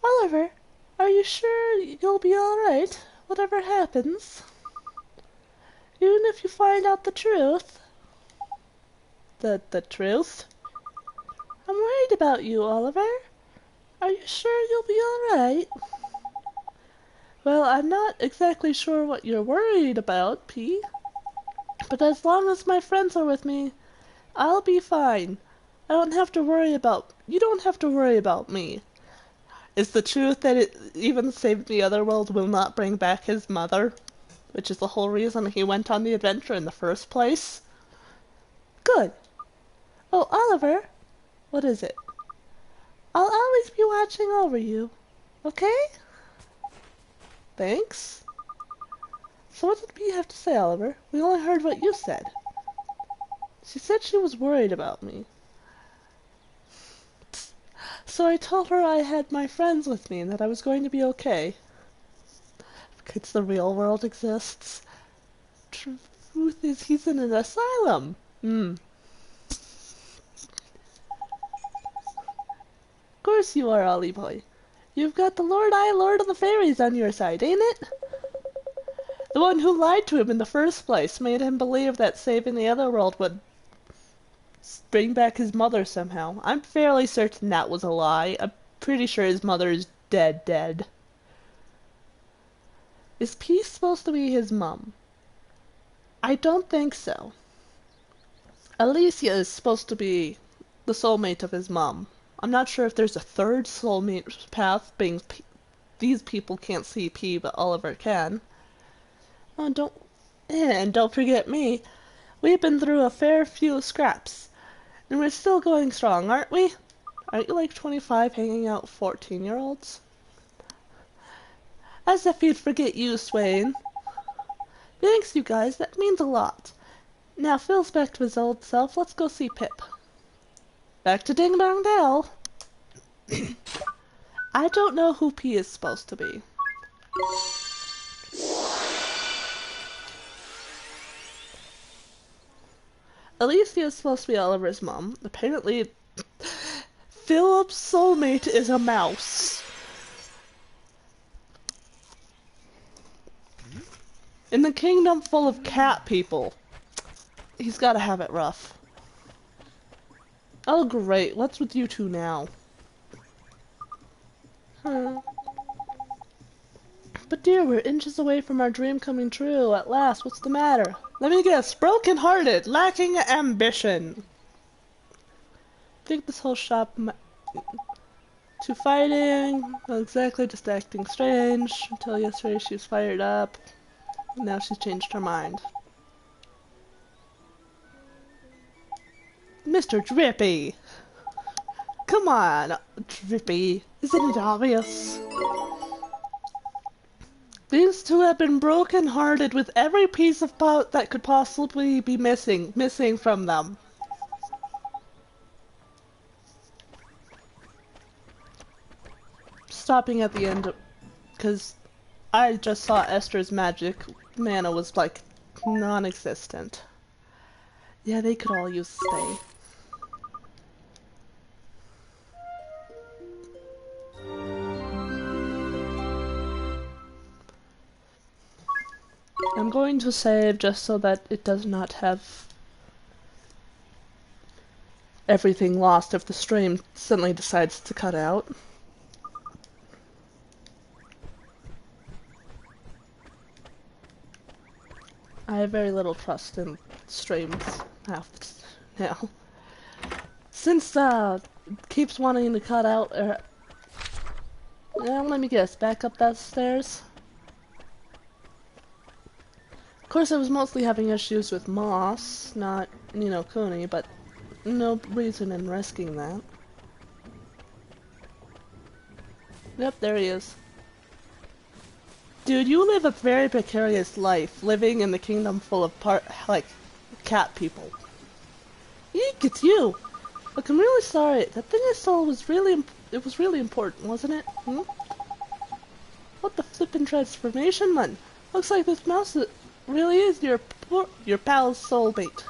Oliver, are you sure you'll be alright, whatever happens? Even if you find out the truth. The truth? I'm worried about you, Oliver. Are you sure you'll be alright? Well, I'm not exactly sure what you're worried about, P. But as long as my friends are with me, I'll be fine. You don't have to worry about me. Is the truth that it even saved the other world will not bring back his mother? Which is the whole reason he went on the adventure in the first place? Good. Oh, Oliver. What is it? I'll always be watching over you. Okay? Thanks. So what did P have to say, Oliver? We only heard what you said. She said she was worried about me. So I told her I had my friends with me and that I was going to be okay. Because the real world exists. Truth is, he's in an asylum. Of course you are, Ollie boy. You've got the Lord of the Fairies on your side, ain't it? The one who lied to him in the first place, made him believe that saving the other world would bring back his mother somehow. I'm fairly certain that was a lie. I'm pretty sure his mother is dead. Is Peace supposed to be his mom? I don't think so. Alicia is supposed to be the soulmate of his mom. I'm not sure if there's a third soulmate path, being these people can't see P, but Oliver can. Oh, and don't forget me. We've been through a fair few scraps. And we're still going strong, aren't we? Aren't you like 25 hanging out with 14-year-olds? As if you'd forget you, Swain. Thanks, you guys. That means a lot. Now, Phil's back to his old self. Let's go see Pip. Back to Ding Dong Dell. I don't know who P is supposed to be. Alicia is supposed to be Oliver's mom. Apparently, Philip's soulmate is a mouse. In the kingdom full of cat people. He's gotta have it rough. Oh great, what's with you two now? But dear, we're inches away from our dream coming true. At last, what's the matter? Let me guess, broken-hearted, lacking ambition. Think this whole shop to fighting, not exactly, just acting strange. Until yesterday she was fired up. Now she's changed her mind. Mr. Drippy! Come on, Drippy. Isn't it obvious? These two have been broken-hearted with every piece of pot that could possibly be missing from them. Stopping at the end, because I just saw Esther's magic mana was like non-existent. Yeah, they could all use stay. I'm going to save just so that it does not have everything lost if the stream suddenly decides to cut out. I have very little trust in streams now. Since it keeps wanting to cut out, let me guess, back up that stairs? Of course I was mostly having issues with Moss, not, Kuni, but no reason in risking that. Yep, there he is. Dude, you live a very precarious life, living in the kingdom full of cat people. Eek, it's you! Look, I'm really sorry. That thing I stole was really important, wasn't it? What the flippin' transformation, man? Looks like this mouse really is your pal's soulmate.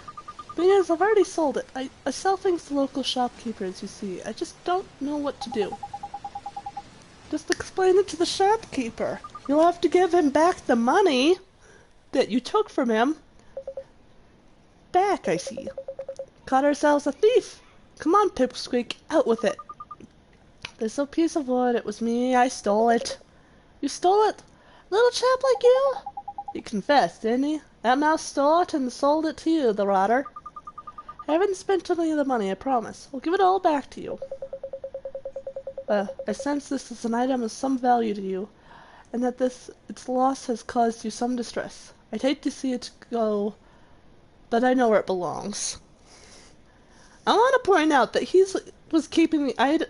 Thing is, I've already sold it. I sell things to local shopkeepers, you see. I just don't know what to do. Just explain it to the shopkeeper. You'll have to give him back the money that you took from him. Back, I see. Caught ourselves a thief. Come on, Pipsqueak, out with it. There's a piece of wood. It was me. I stole it. You stole it? Little chap like you? He confessed, didn't he? That mouse stole it and sold it to you, the rotter. I haven't spent any of the money, I promise. I'll give it all back to you. I sense this is an item of some value to you, and that its loss has caused you some distress. I'd hate to see it go, but I know where it belongs. I want to point out that he was keeping the item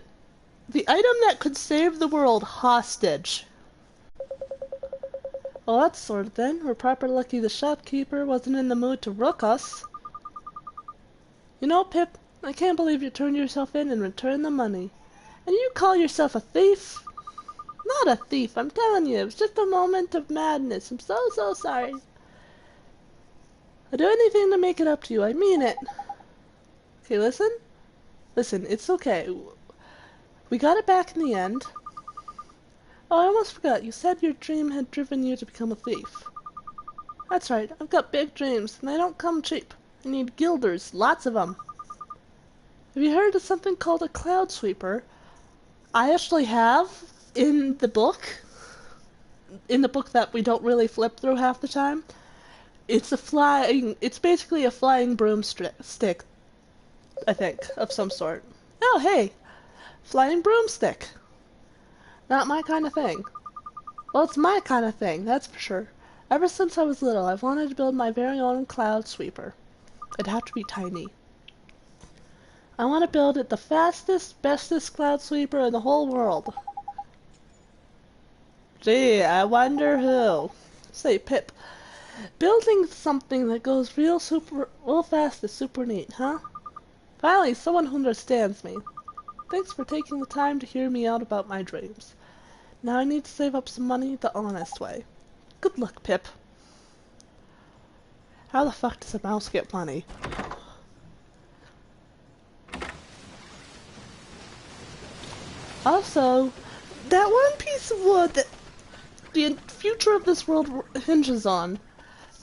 that could save the world hostage. Well, that's sort of then. We're proper lucky the shopkeeper wasn't in the mood to rook us. You know, Pip, I can't believe you turned yourself in and returned the money. And you call yourself a thief? Not a thief, I'm telling you. It was just a moment of madness. I'm so sorry. I'll do anything to make it up to you. I mean it. Okay, listen. Listen, it's okay. We got it back in the end. Oh, I almost forgot. You said your dream had driven you to become a thief. That's right. I've got big dreams, and they don't come cheap. I need guilders, lots of them. Have you heard of something called a cloud sweeper? I actually have in the book that we don't really flip through half the time. It's basically a flying broomstick, I think, of some sort. Oh, hey, flying broomstick. Not my kind of thing. Well, it's my kind of thing, that's for sure. Ever since I was little, I've wanted to build my very own cloud sweeper. It'd have to be tiny. I want to build it the fastest, bestest cloud sweeper in the whole world. Gee, I wonder who. Say, Pip, building something that goes real fast is super neat, huh? Finally, someone who understands me. Thanks for taking the time to hear me out about my dreams. Now I need to save up some money the honest way. Good luck, Pip. How the fuck does a mouse get money? Also, that one piece of wood that the future of this world hinges on,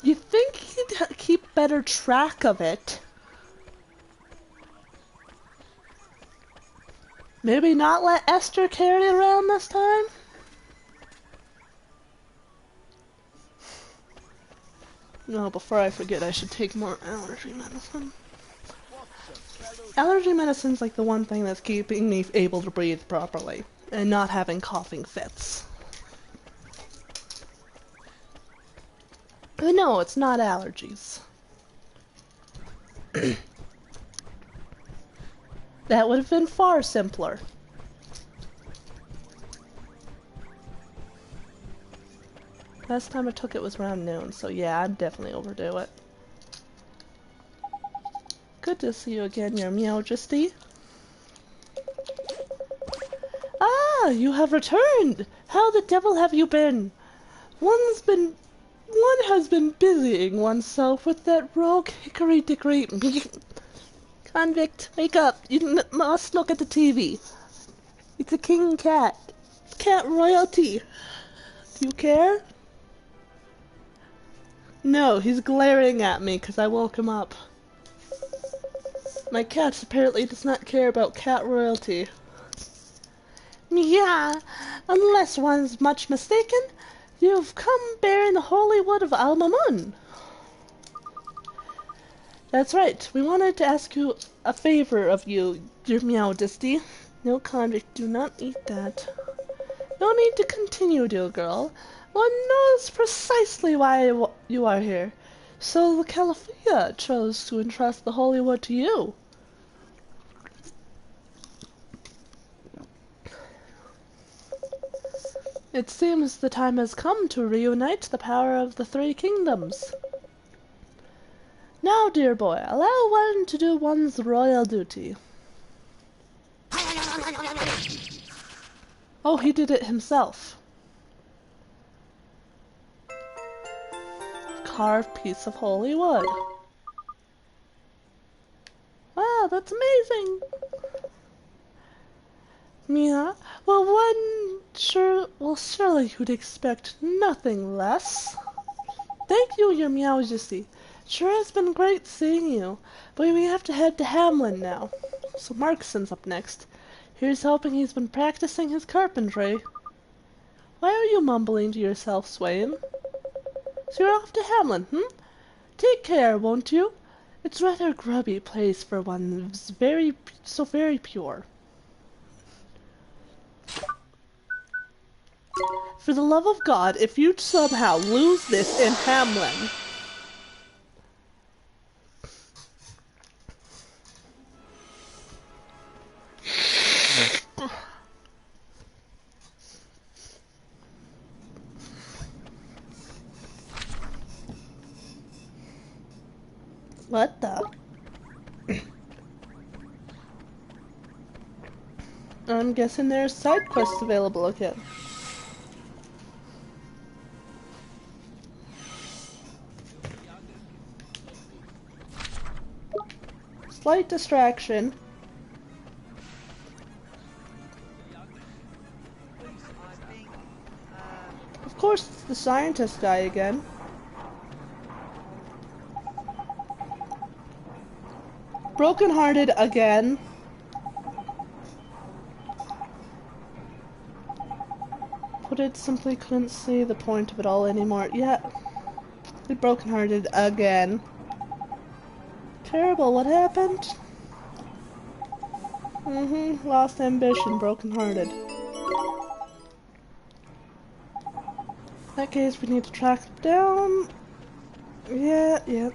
you think he'd keep better track of it? Maybe not let Esther carry it around this time? No, before I forget, I should take more allergy medicine. Allergy medicine's like the one thing that's keeping me able to breathe properly, and not having coughing fits. But no, it's not allergies. That would have been far simpler. Last time I took it was around noon, so yeah, I'd definitely overdo it. Good to see you again, your Majesty. Ah, you have returned! How the devil have you been? One has been busying oneself with that rogue hickory-dickory... Convict, wake up! You must look at the TV. It's a king cat. Cat royalty. Do you care? No, he's glaring at me because I woke him up. My cat apparently does not care about cat royalty. Yeah, unless one's much mistaken, you've come bearing the holy wood of Almamun. That's right, we wanted to ask you a favor of you, your Majesty. No, convict, do not eat that. No need to continue, dear girl. One knows precisely why you are here. So the Califia chose to entrust the holy wood to you. It seems the time has come to reunite the power of the three kingdoms. Now, dear boy, allow one to do one's royal duty. Oh, he did it himself. Carved piece of holy wood. Wow, that's amazing. Yeah, well, surely you'd expect nothing less. Thank you, your Majesty. Sure has been great seeing you, but we have to head to Hamlin now. So Markson's up next. Here's hoping he's been practicing his carpentry. Why are you mumbling to yourself, Swain? So you're off to Hamlin, Take care, won't you? It's rather a grubby place for one who's so very pure. For the love of God, if you somehow lose this in Hamlin... What the? I'm guessing there's side quests available again. Slight distraction. Of course, it's the scientist guy again. Brokenhearted again. Put it simply, couldn't see the point of it all anymore. Yeah. Brokenhearted again. Terrible, what happened? Lost ambition, brokenhearted. In that case, we need to track them down. Yeah.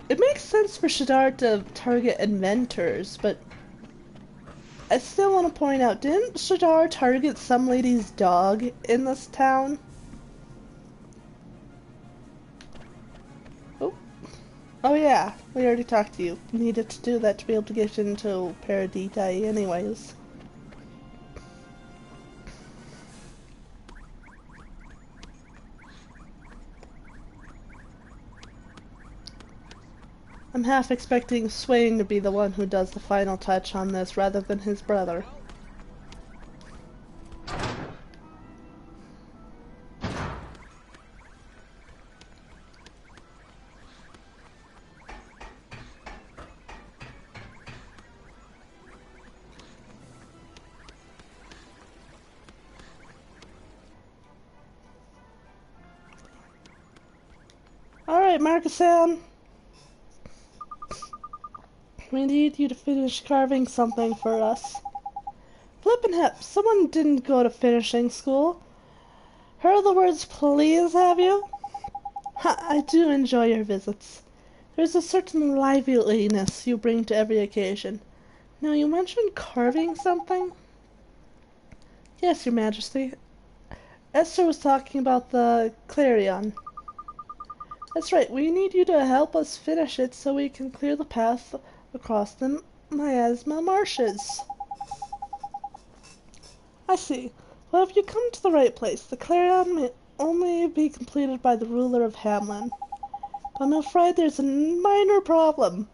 It makes sense for Shadar to target inventors, but I still want to point out, didn't Shadar target some lady's dog in this town? Oh yeah, we already talked to you. You needed to do that to be able to get into Paradise anyways. I'm half expecting Swain to be the one who does the final touch on this rather than his brother. Alright, Marcus-san. We need you to finish carving something for us. Flippin' heck, someone didn't go to finishing school. Heard the words please, have you? Ha, I do enjoy your visits. There's a certain liveliness you bring to every occasion. Now, you mentioned carving something? Yes, your majesty. Esther was talking about the Clarion. That's right, we need you to help us finish it so we can clear the path across the miasma marshes. I see. Well, have you come to the right place? The Clarion may only be completed by the ruler of Hamlin. But I'm afraid there's a minor problem.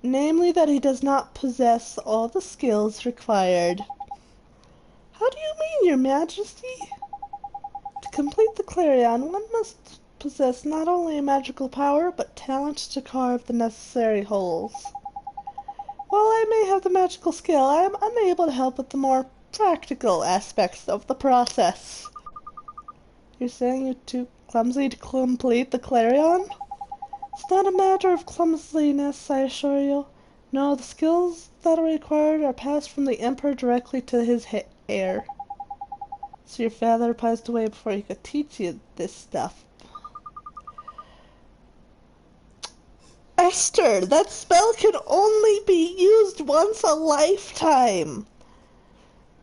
Namely that he does not possess all the skills required. How do you mean, your majesty? To complete the Clarion, one must possess not only a magical power, but talent to carve the necessary holes. While I may have the magical skill, I am unable to help with the more practical aspects of the process. You're saying you're too clumsy to complete the Clarion? It's not a matter of clumsiness, I assure you. No, the skills that are required are passed from the Emperor directly to his heir. So your father passed away before he could teach you this stuff. Esther, that spell can only be used once a lifetime.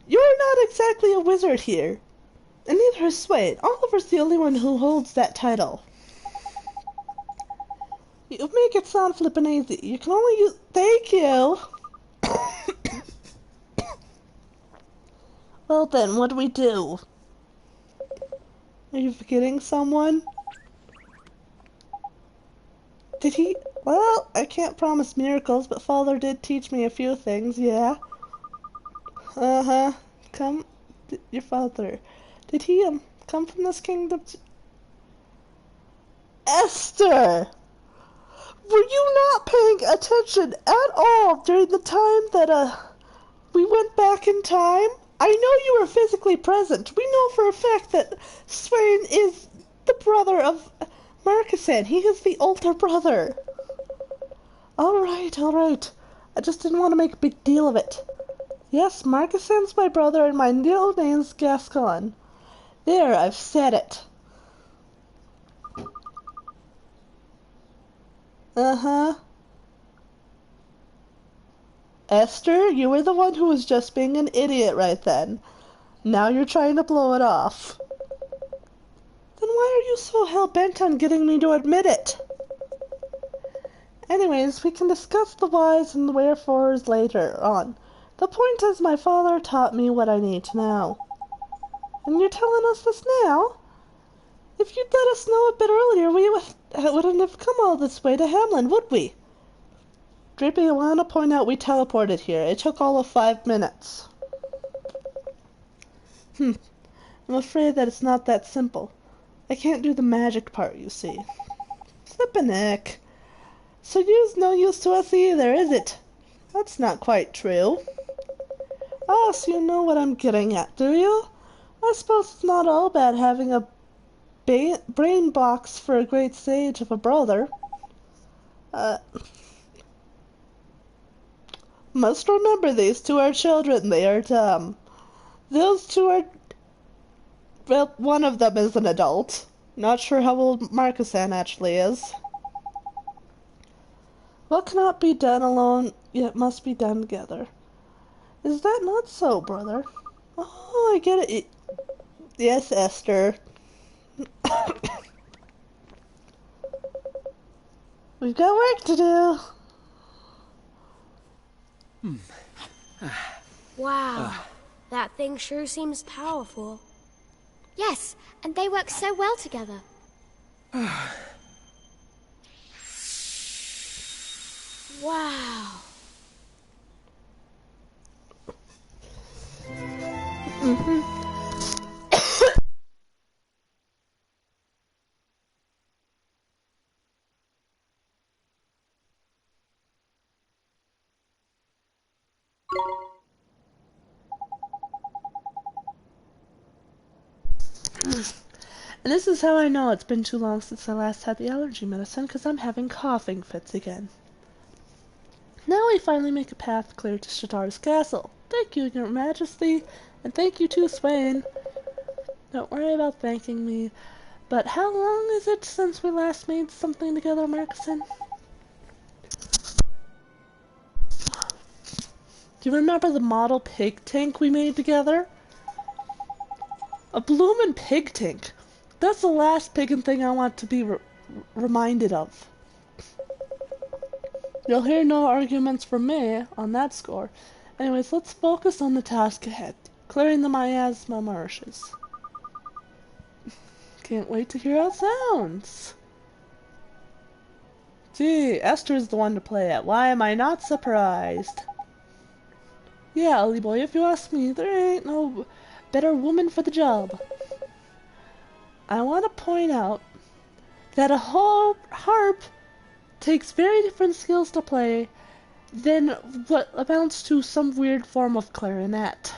You're not exactly a wizard here. And neither is Swain. Oliver's the only one who holds that title. You make it sound flippin' easy. You can only use... Thank you! Well then, what do we do? Are you forgetting someone? Did he... Well, I can't promise miracles, but Father did teach me a few things, yeah. Uh-huh. Your father. Did he, come from this kingdom? Esther! Were you not paying attention at all during the time that, we went back in time? I know you were physically present. We know for a fact that Swain is the brother of Marcus-san. He is the older brother. Alright. I just didn't want to make a big deal of it. Yes, Marcus-san's my brother and my real name's Gascon. There, I've said it. Uh-huh. Esther, you were the one who was just being an idiot right then. Now you're trying to blow it off. Then why are you so hell-bent on getting me to admit it? Anyways, we can discuss the whys and the wherefores later on. The point is my father taught me what I need to know. And you're telling us this now? If you'd let us know a bit earlier, we wouldn't have come all this way to Hamlin, would we? Drippy, I want to point out we teleported here. It took all of 5 minutes. I'm afraid that it's not that simple. I can't do the magic part, you see. Flippin' So you's no use to us either, is it? That's not quite true. Ah, so you know what I'm getting at, do you? I suppose it's not all bad having a brain box for a great sage of a brother. Must remember these two are children. They are dumb. Those two are... Well, one of them is an adult. Not sure how old Marcus-san actually is. What cannot be done alone, yet must be done together. Is that not so, brother? Oh, I get it. Yes, Esther. We've got work to do. Wow, that thing sure seems powerful. Yes, and they work so well together. Wow. And this is how I know it's been too long since I last had the allergy medicine, because I'm having coughing fits again. Now we finally make a path clear to Shatar's castle. Thank you, Your Majesty, and thank you too, Swain. Don't worry about thanking me. But how long is it since we last made something together, Marcusson? Do you remember the model pig tank we made together? A bloomin' pig tank. That's the last piggin' thing I want to be reminded of. You'll hear no arguments from me on that score. Anyways, let's focus on the task ahead. Clearing the miasma marshes. Can't wait to hear how it sounds. Gee, Esther's the one to play it. Why am I not surprised? Yeah, Ollie boy, if you ask me, there ain't no better woman for the job. I want to point out that a harp takes very different skills to play than what amounts to some weird form of clarinet.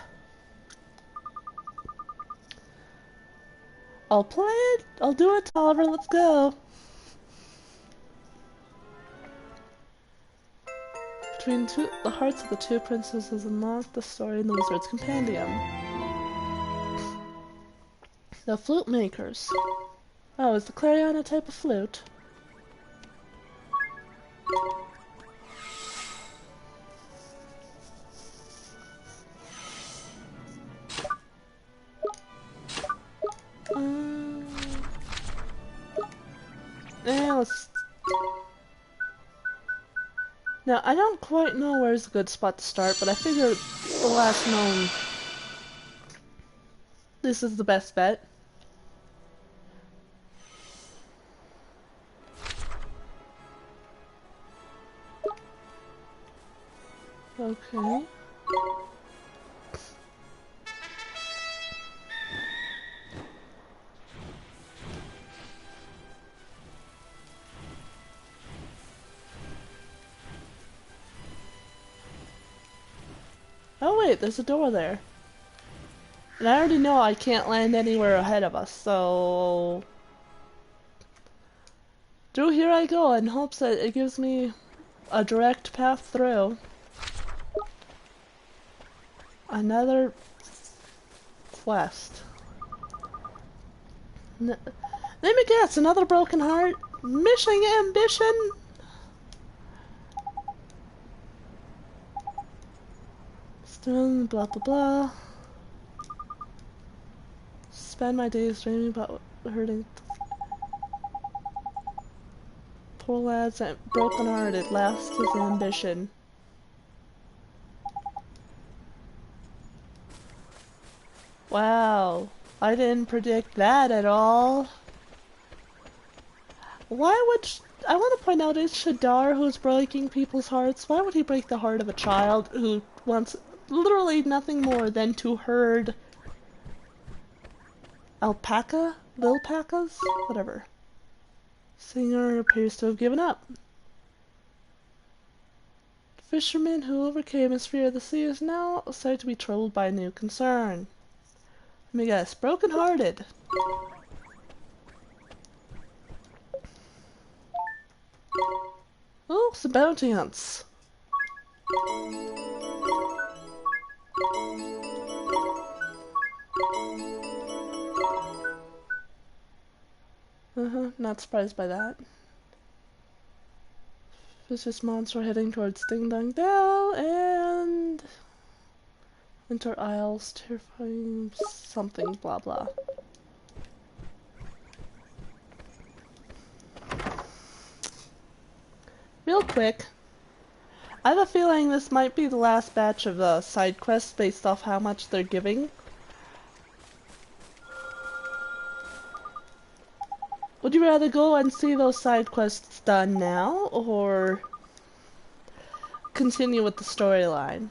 I'll play it. I'll do it, Oliver. Let's go. Between the hearts of the two princesses unlocked the story in the Wizard's Compendium. The flute makers. Oh, is the clarion a type of flute? Let's... Now, I don't quite know where's a good spot to start, but I figure the last known... This is the best bet. Okay. Oh wait, there's a door there. And I already know I can't land anywhere ahead of us, so... Through here I go in hopes that it gives me a direct path through. Another quest. Let me guess, another broken heart? Mission ambition? Stone, blah blah blah. Spend my days dreaming about hurting Poor lad's broken-hearted, lost his ambition. Wow, I didn't predict that at all. Why would... I want to point out, it's Shadar who's breaking people's hearts. Why would he break the heart of a child who wants literally nothing more than to herd alpaca? Lilpacas? Whatever. Singer appears to have given up. The fisherman who overcame his fear of the sea is now said to be troubled by a new concern. Let me guess, broken-hearted. Oh, some bounty hunts. Not surprised by that. Vicious monster heading towards Ding Dong Dell and Winter Isles, terrifying something, blah blah. Real quick, I have a feeling this might be the last batch of side quests based off how much they're giving. Would you rather go and see those side quests done now, or continue with the storyline?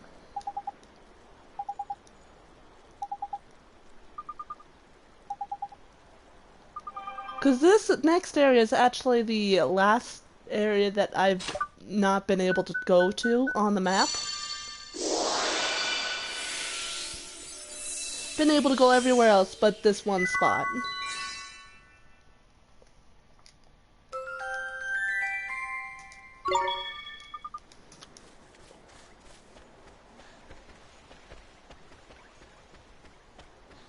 Because this next area is actually the last area that I've not been able to go to on the map. Been able to go everywhere else but this one spot.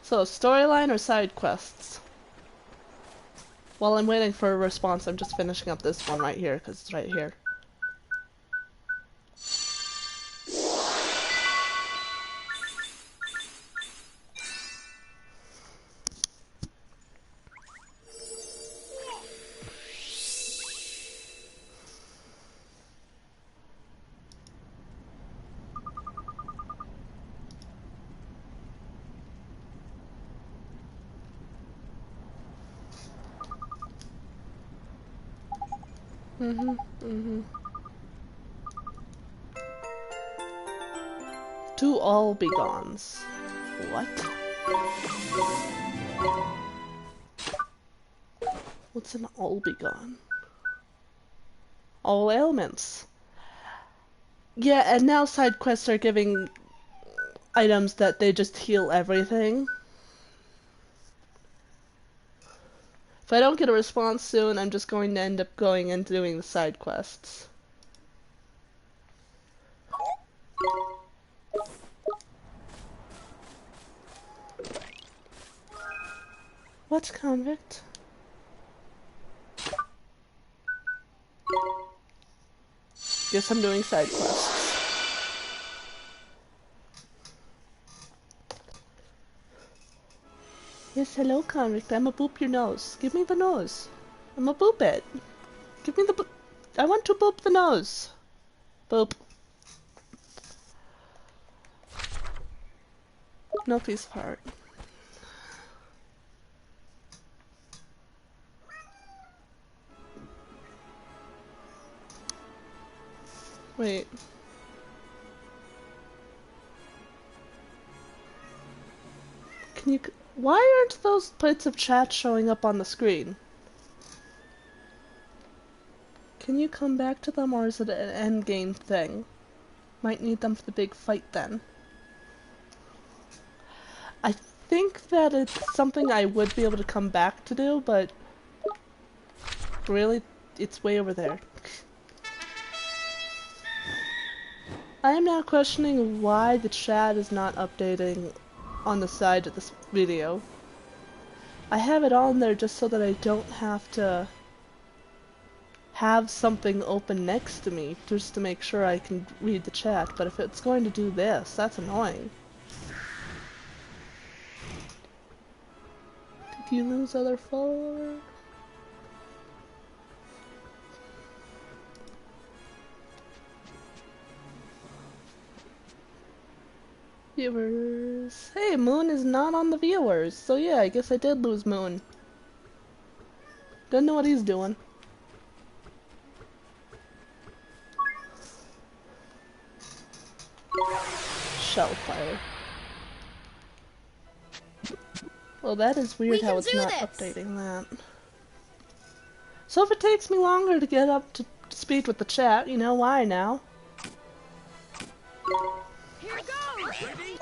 So, storyline or side quests? While I'm waiting for a response, I'm just finishing up this one right here, because it's right here. To all begons. What? What's an all begone? All ailments. Yeah, and now side quests are giving items that they just heal everything. If I don't get a response soon, I'm just going to end up going and doing the side quests. What, convict? Guess I'm doing side quests. Yes, hello, convict. I'ma boop your nose. Give me the nose. I'ma boop it. Give me the I want to boop the nose. Boop. No piece of heart. Wait. Can you... Why aren't those bits of chat showing up on the screen? Can you come back to them, or is it an endgame thing? Might need them for the big fight then. I think that it's something I would be able to come back to do, but really, it's way over there. I am now questioning why the chat is not updating on the side of this video. I have it on there just so that I don't have to have something open next to me just to make sure I can read the chat, but if it's going to do this, that's annoying. Did you lose other follower? Viewers. Hey, Moon is not on the viewers. So yeah, I guess I did lose Moon. Doesn't know what he's doing. Shellfire. Well, that is weird how it's not updating that. So if it takes me longer to get up to speed with the chat, you know why now. Here goes! Ready?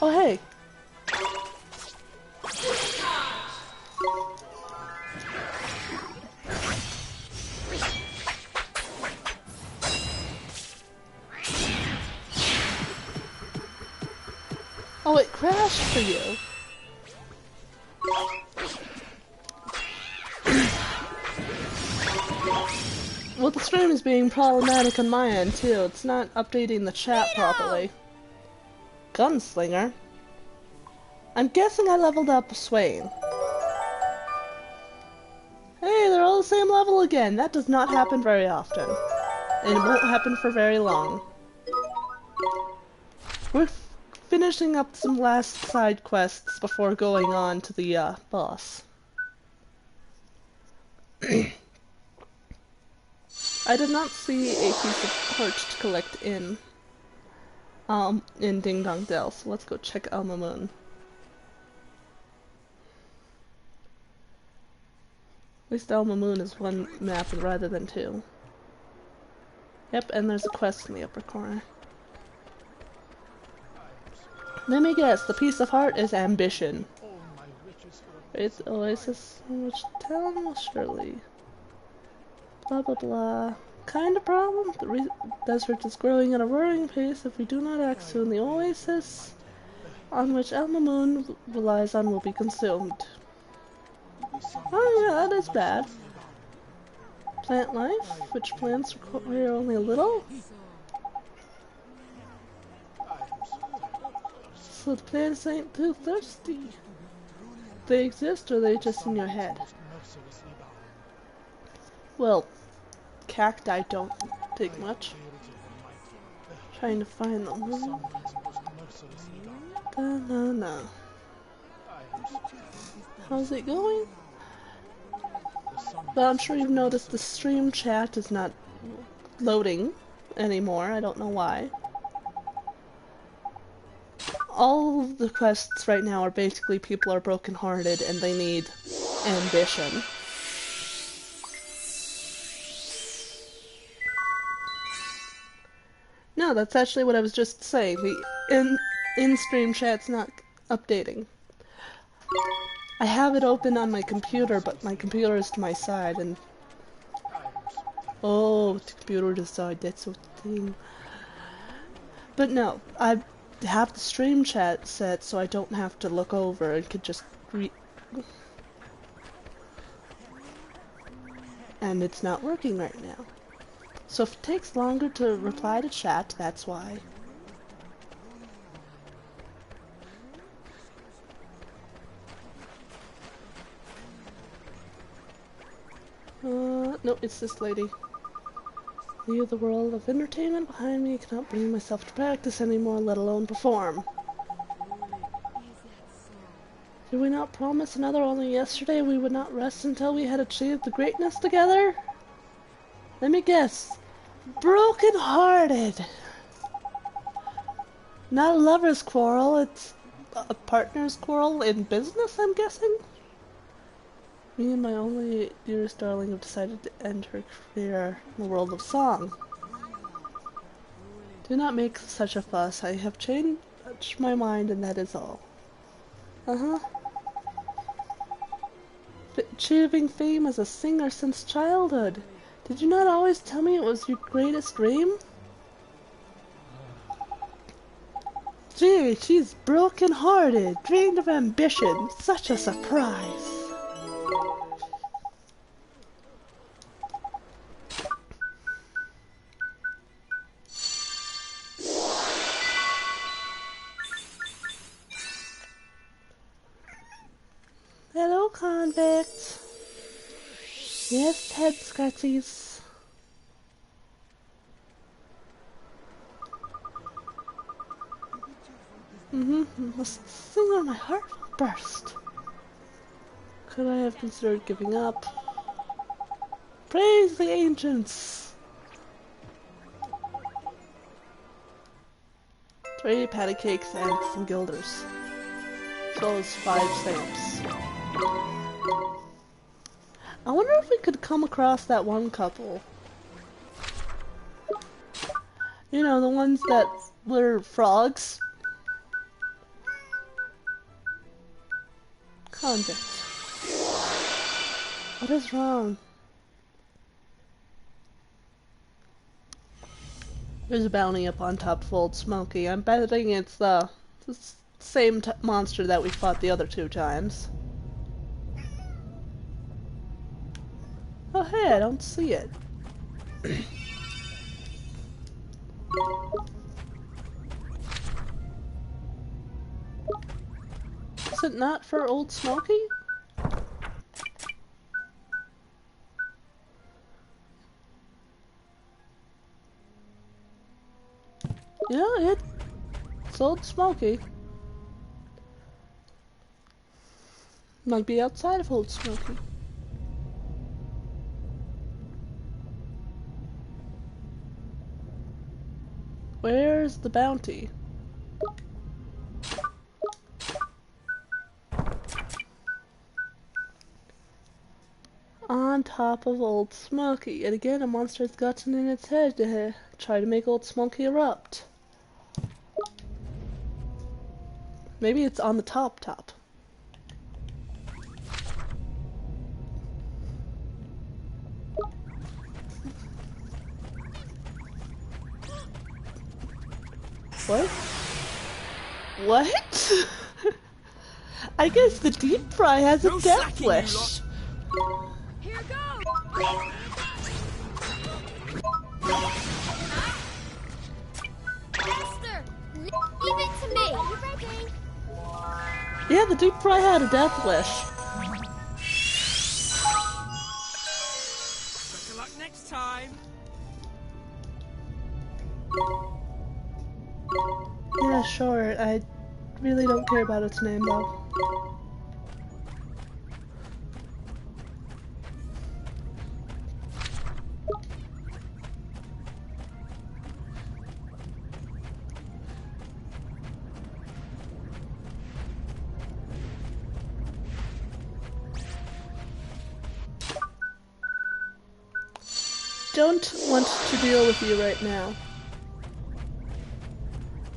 Oh hey. Oh, it crashed for you. Well, the stream is being problematic on my end too. It's not updating the chat properly. Gunslinger? I'm guessing I leveled up Swain. Hey, they're all the same level again. That does not happen very often. And it won't happen for very long. We're finishing up some last side quests before going on to the boss. I did not see a piece of heart to collect in Ding Dong Dell, so let's go check Elma Moon. At least Elma Moon is one map rather than two. Yep, and there's a quest in the upper corner. Let me guess, the piece of heart is ambition. It's oasis, which town will surely. Blah blah blah. Kind of problem? The desert is growing at a roaring pace. If we do not act soon, the oasis on which Elma Moon relies on will be consumed. Oh yeah, that is bad. Plant life, which plants require only a little? So the plants ain't too thirsty. They exist, or are they just in your head? Well, cacti don't take much. Trying to find them. Da-na-na. How's it going? But I'm sure you've noticed the stream chat is not loading anymore. I don't know why. All the quests right now are basically people are brokenhearted and they need ambition. No, that's actually what I was just saying. The in-stream chat's not updating. I have it open on my computer, but my computer is to my side, and... Oh, the computer to the side, that's a thing. But no, I have the stream chat set so I don't have to look over and could just and it's not working right now. So if it takes longer to reply to chat, that's why. No, it's this lady. Leave the world of entertainment behind me. Cannot bring myself to practice anymore, let alone perform. Did we not promise another only yesterday we would not rest until we had achieved the greatness together? Let me guess. Broken-hearted. Not a lover's quarrel, it's a partner's quarrel in business, I'm guessing? Me and my only dearest darling have decided to end her career in the world of song. Do not make such a fuss. I have changed my mind and that is all. Uh-huh. Achieving fame as a singer since childhood. Did you not always tell me it was your greatest dream? Gee, she's broken-hearted, drained of ambition. Such a surprise. Hello, convict. Yes, head scratchies. The thing on my heart will burst. Could I have considered giving up? Praise the ancients! 3 patty cakes and some guilders. As well as 5 stamps. I wonder if we could come across that one couple. You know, the ones that were frogs. Convict. What is wrong? There's a bounty up on top of Old Smoky. I'm betting it's the same monster that we fought the other 2 times. Oh hey, I don't see it. Is it not for Old Smoky? Yeah, it's Old Smoky. Might be outside of Old Smoky. Where's the bounty? On top of Old Smoky. And again, a monster has gotten in its head to try to make Old Smoky erupt. Maybe it's on the top. What? What? I guess the deep fry has a death wish. Here goes! Esther, leave it to me. You ready? Yeah, the deep fry had a death wish. Better luck next time. Yeah, sure. I really don't care about its name, though. Don't want to deal with you right now.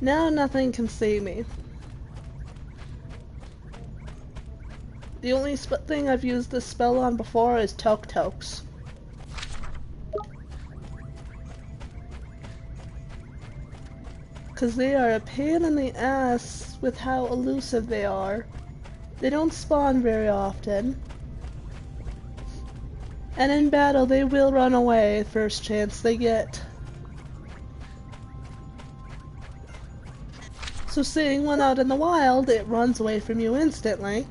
Now nothing can see me. The only thing I've used this spell on before is Tok-Toks. Because they are a pain in the ass with how elusive they are. They don't spawn very often. And in battle they will run away first chance they get. So seeing one out in the wild, it runs away from you instantly.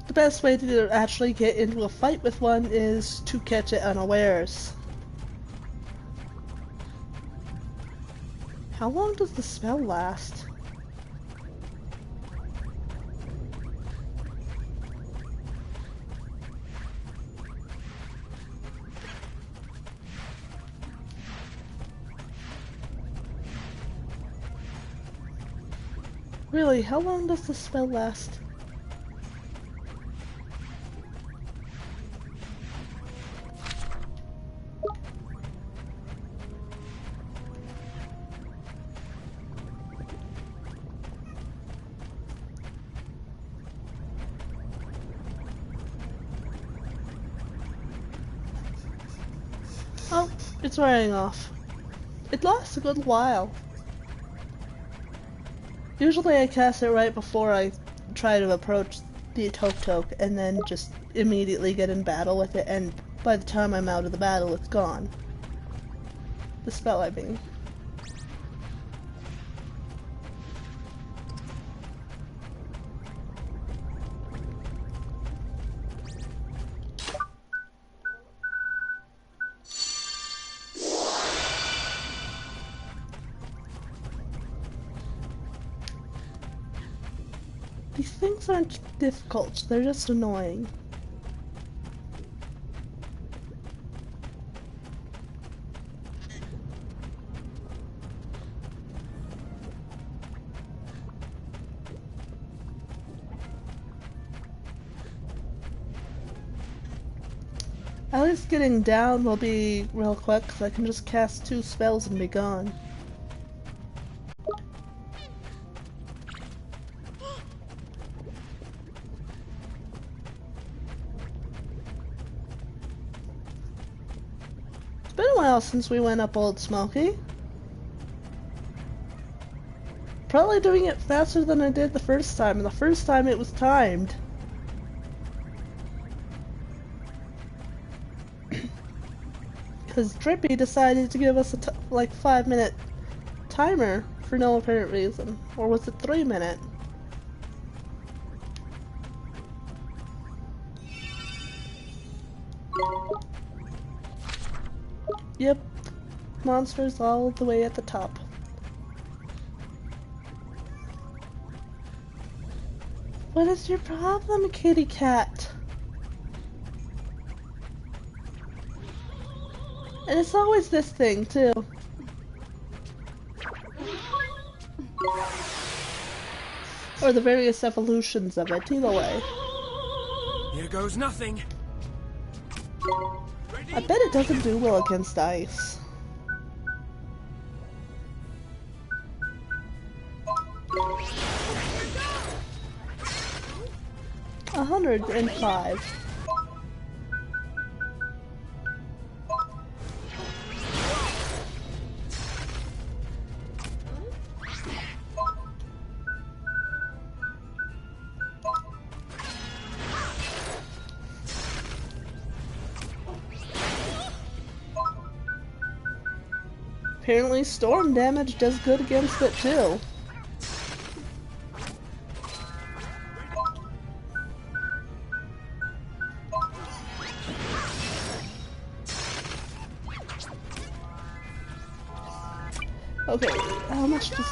The best way to actually get into a fight with one is to catch it unawares. How long does the spell last? Really, how long does the spell last? Oh, it's wearing off. It lasts a good while. Usually I cast it right before I try to approach the Tok and then just immediately get in battle with it, and by the time I'm out of the battle it's gone. The spell, I mean. These things aren't difficult, they're just annoying. At least getting down will be real quick, because I can just cast 2 spells and be gone. It's been a while since we went up Old Smoky. Probably doing it faster than I did the first time, and the first time it was timed. Because Drippy decided to give us a like 5-minute timer for no apparent reason. Or was it 3-minute? Yep. Monsters all the way at the top. What is your problem, kitty cat? And it's always this thing, too. Or the various evolutions of it, either way. Here goes nothing. I bet it doesn't do well against ice. 105. Apparently storm damage does good against it too. Okay, how much does...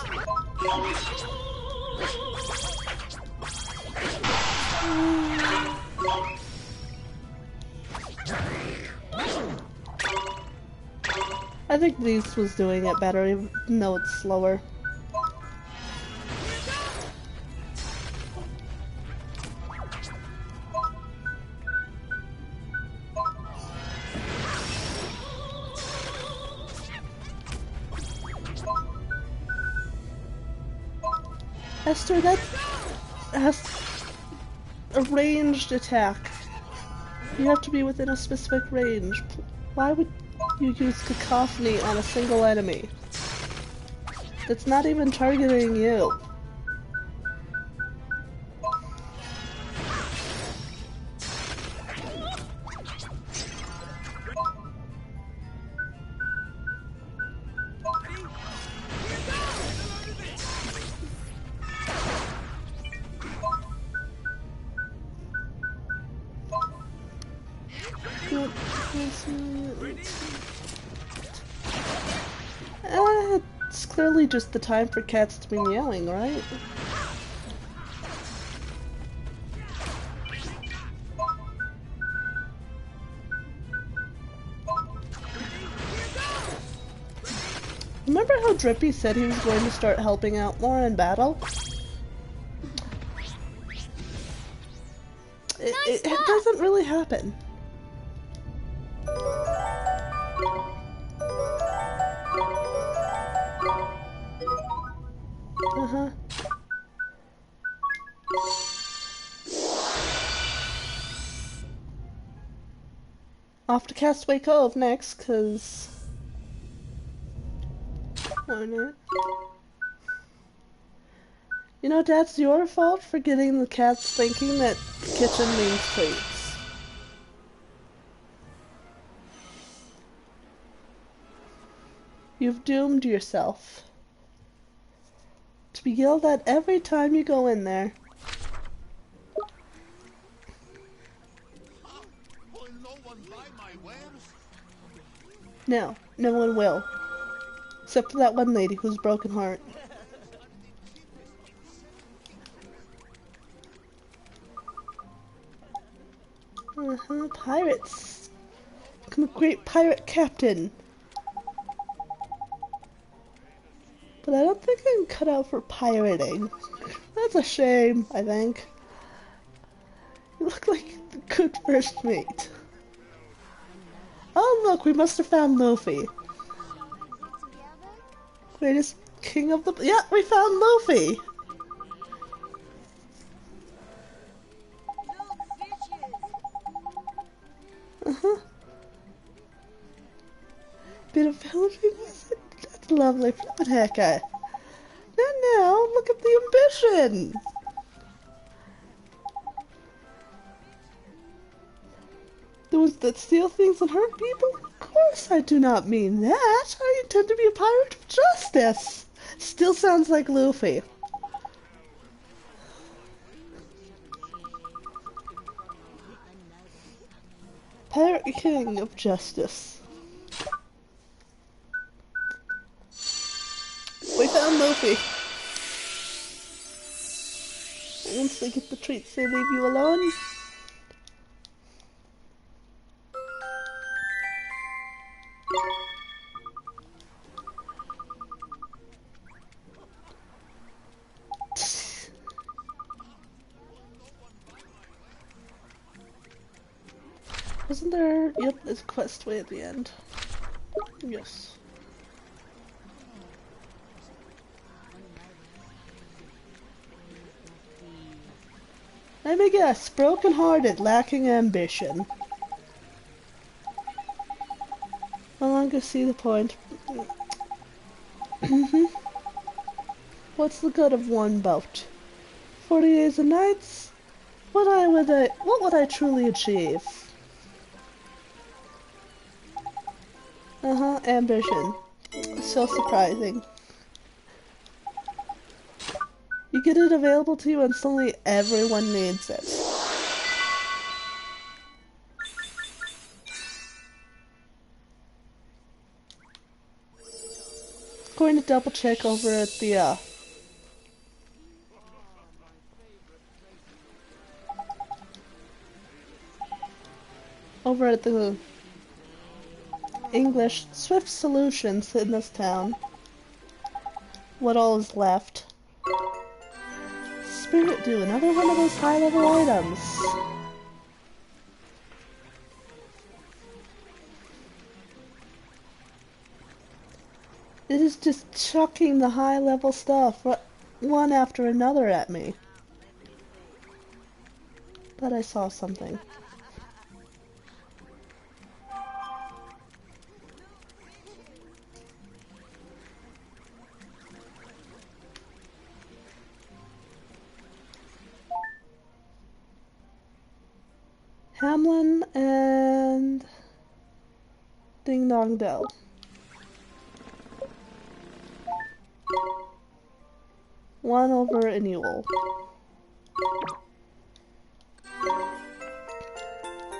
I think Beast was doing it better, even though it's slower. Esther, that's a ranged attack. You have to be within a specific range. Why would you use Cacophony on a single enemy? It's not even targeting you. It's clearly just the time for cats to be meowing, right? Remember how Drippy said he was going to start helping out more in battle? It doesn't really happen. Uh-huh. Off to Castaway Cove next, cause... why not? You know, that's your fault for getting the cats thinking that kitchen means treats. You've doomed yourself to be yelled at every time you go in there. Will no one buy my wares? No, no one will. Except for that one lady who's broken heart. Pirates. Become a great pirate captain. But I don't think I'm cut out for pirating. That's a shame, I think. You look like a good first mate. Oh look, we must have found Luffy. Greatest king of the... Yeah, we found Luffy! Uh-huh. Bit of Philippine music. That's lovely. But heck, now, look at the ambition! The ones that steal things and hurt people? Of course I do not mean that. I intend to be a pirate of justice. Still sounds like Luffy. Pirate King of Justice. We found Luffy. Once they get the treats, they leave you alone. Wasn't there... Yep, there's a quest way at the end. Yes. Let me guess, broken-hearted, lacking ambition. No longer see the point. What's the good of one bout? 40 days and nights? What would I truly achieve? Ambition. So surprising. You get it available to you and suddenly everyone needs it. Going to double check over at the English Swift Solutions in this town. What all is left? Spirit Dew, another one of those high-level items. It is just chucking the high-level stuff one after another at me. But I saw something. Hamlin and Ding Dong Dell. One over in Ewell.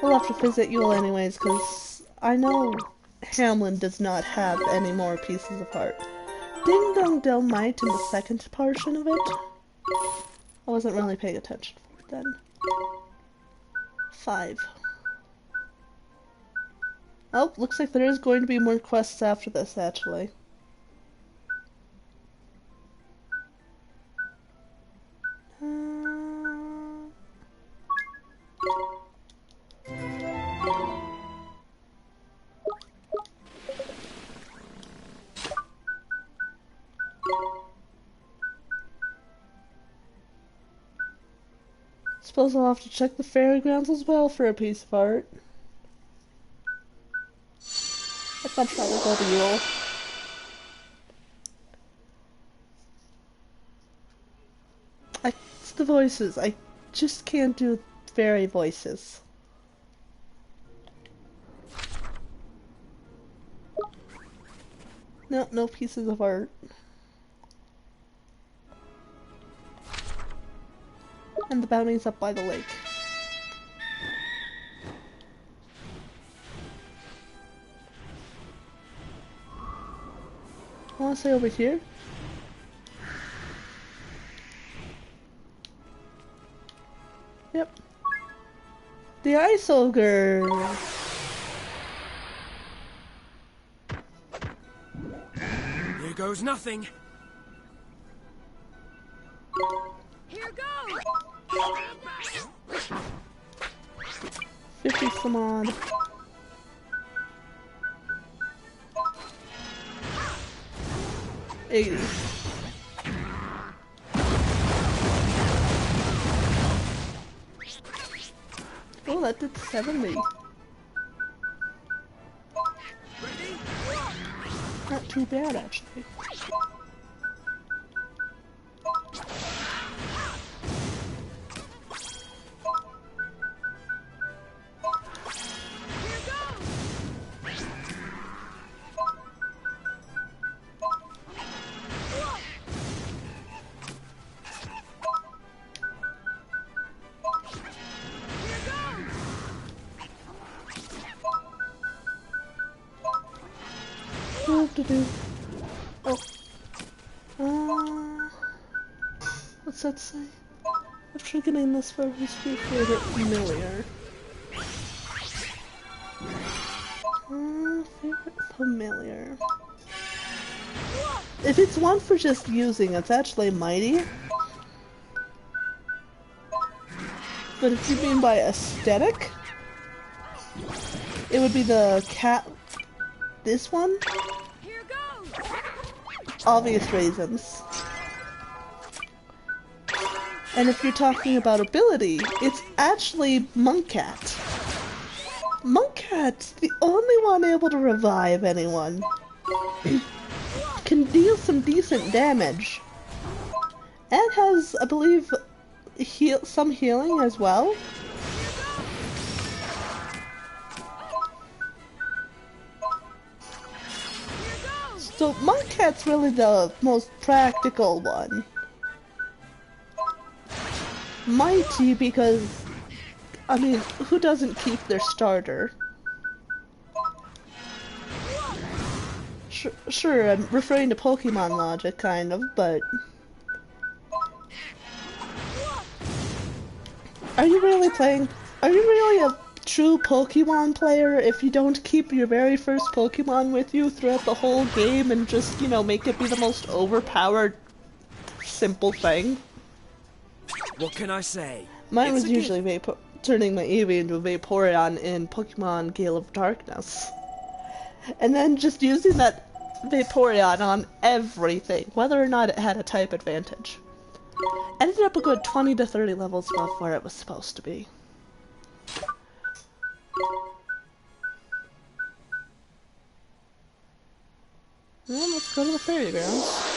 We'll have to visit Ewell anyways, because I know Hamlin does not have any more pieces of heart. Ding Dong Dell might in the second portion of it. I wasn't really paying attention then. 5. Oh, looks like there is going to be more quests after this, actually. Suppose I'll have to check the fairgrounds as well for a piece of art. I'd much rather go to Yule. just the voices. I just can't do fairy voices. No, no pieces of art. And the bounty's up by the lake. I want to say over here. Yep. The ice ogre. Here goes nothing. Here goes! 50 some odd. $80. Oh, that did 70. Not too bad, actually. Oh. What's that say? After getting this far, who's your favorite familiar? Favorite familiar. If it's one for just using, it's actually mighty. But if you mean by aesthetic, it would be the cat. This one? Here goes! Obvious reasons. And if you're talking about ability, it's actually Monk Cat. Monk Cat's the only one able to revive anyone. Can deal some decent damage. And has, I believe, some healing as well. So Monk Cat's really the most practical one. Mighty because, I mean, who doesn't keep their starter? Sure, I'm referring to Pokemon logic, kind of, but... Are you really a true Pokemon player if you don't keep your very first Pokemon with you throughout the whole game and just, you know, make it be the most overpowered, simple thing? What can I say? Mine It's was a usually turning my Eevee into a Vaporeon in Pokemon Gale of Darkness. And then just using that Vaporeon on everything, whether or not it had a type advantage. Ended up a good 20 to 30 levels above where it was supposed to be. Well, let's go to the fairy grounds.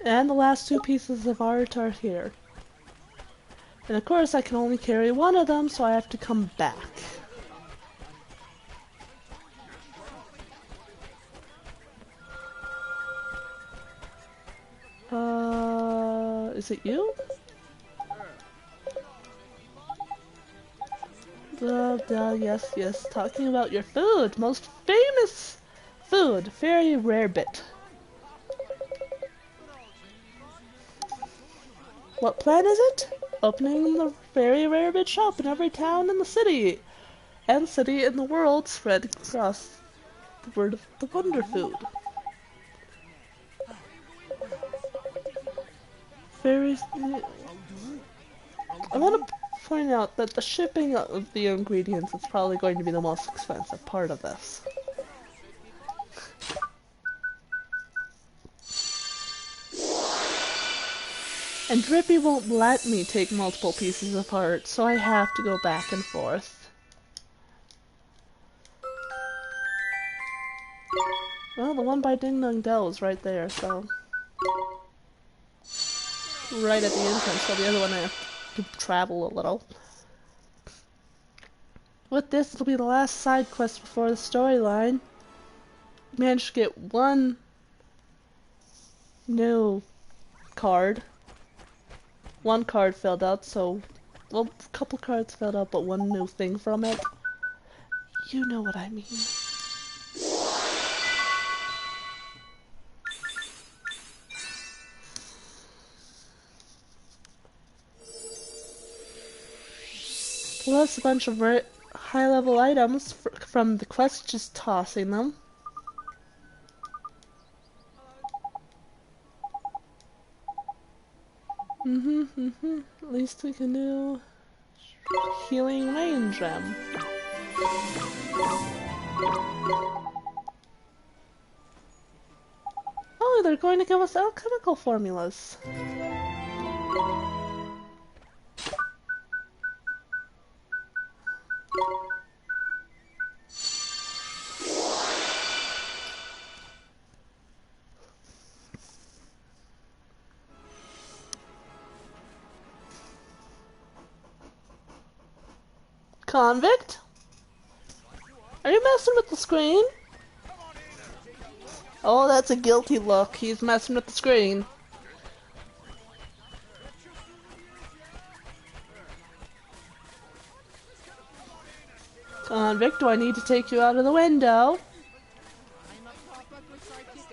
And the last two pieces of art are here. And of course I can only carry one of them, so I have to come back. Is it you? Yes, talking about your food. Most famous food. Very rare bit. What plan is it? Opening the very rare bit shop in every town in the city. And city in the world, spread across the word of the wonder food. I want to point out that the shipping of the ingredients is probably going to be the most expensive part of this. And Drippy won't let me take multiple pieces apart, so I have to go back and forth. Well, the one by Ding Dong Dell is right there, so... Right at the entrance, so the other one I have to travel a little. With this, it'll be the last side quest before the storyline. Managed to get one new card. One card filled out, so... Well, a couple cards filled out, but one new thing from it. You know what I mean. Plus a bunch of high-level items from the quest, just tossing them. At least we can do healing rain gem. Oh, they're going to give us alchemical formulas. Convict? Are you messing with the screen? Oh, that's a guilty look. He's messing with the screen. Convict, do I need to take you out of the window?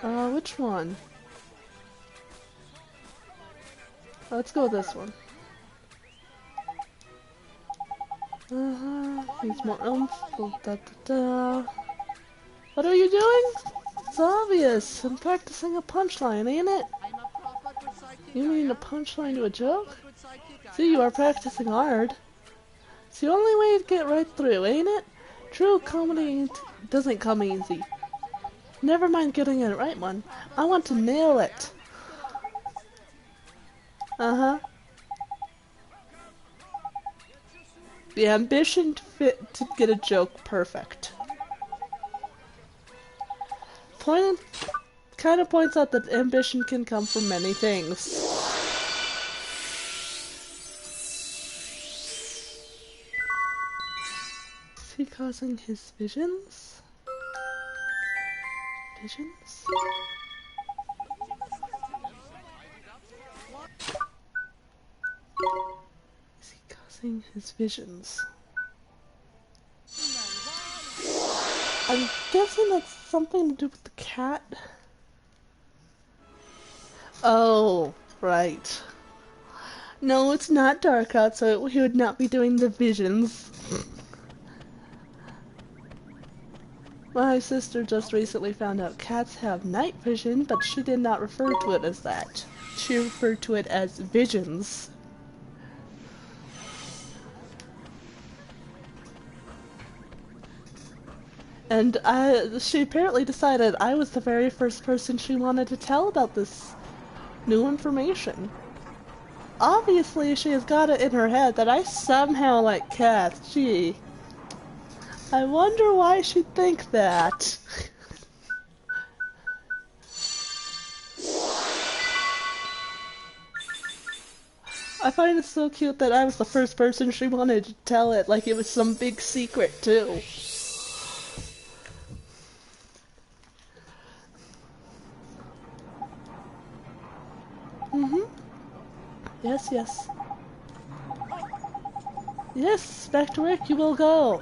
Which one? Let's go with this one. Needs more oomph. Da, da, da. What are you doing? It's obvious. I'm practicing a punchline, ain't it? You mean a punchline to a joke? See, you are practicing hard. It's the only way to get right through, ain't it? True comedy doesn't come easy. Never mind getting it right one. I want to nail it. The ambition to get a joke perfect. Kind of points out that ambition can come from many things. Is he causing his visions? Visions? Is he causing his visions? I'm guessing that's something to do with the cat. Oh, right. No, it's not dark out, so he would not be doing the visions. My sister just recently found out cats have night vision, but she did not refer to it as that. She referred to it as visions. And she apparently decided I was the very first person she wanted to tell about this new information. Obviously, she has got it in her head that I somehow like cats. Gee. I wonder why she'd think that. I find it so cute that I was the first person she wanted to tell it, like it was some big secret, too. Yes, yes. Yes, back to work you will go.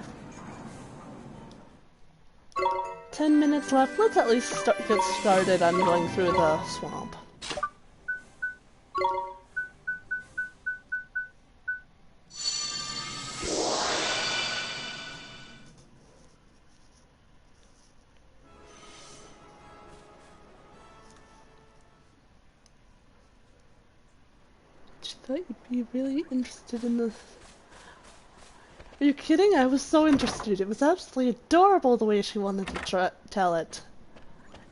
10 minutes left. Let's at least get started on going through the swamp. I thought you'd be really interested in this. Are you kidding? I was so interested. It was absolutely adorable the way she wanted to tell it.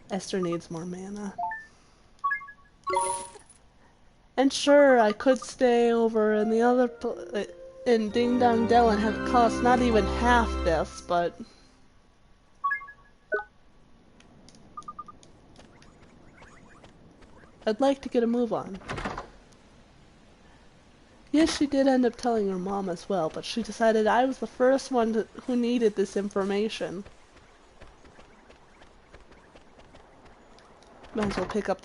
Esther needs more mana. And sure, I could stay over in the other in Ding Dong Dell and have it cost not even half this, but I'd like to get a move on. Yes, she did end up telling her mom as well, but she decided I was the first one who needed this information. Might as well pick up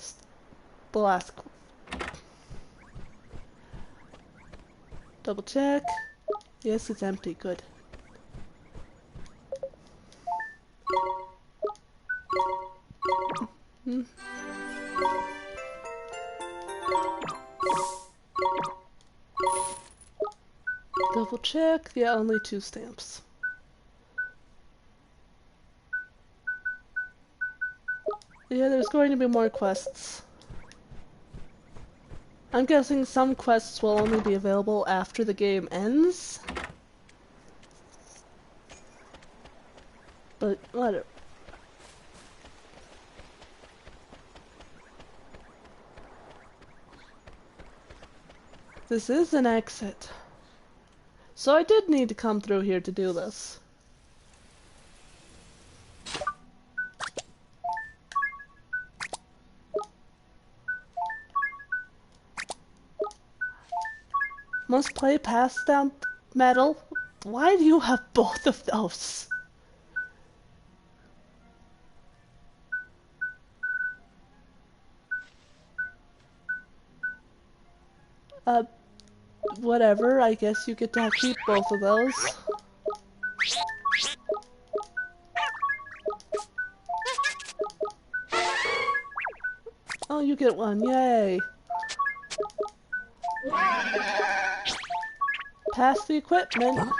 the last. Double check. Yes, it's empty. Good. Hmm. Double check. Yeah, only 2 stamps. Yeah, there's going to be more quests. I'm guessing some quests will only be available after the game ends. But whatever. This is an exit. So I did need to come through here to do this. Must play pass down medal. Why do you have both of those? Whatever. I guess you get to keep both of those. Oh, you get one. Yay. Pass the equipment.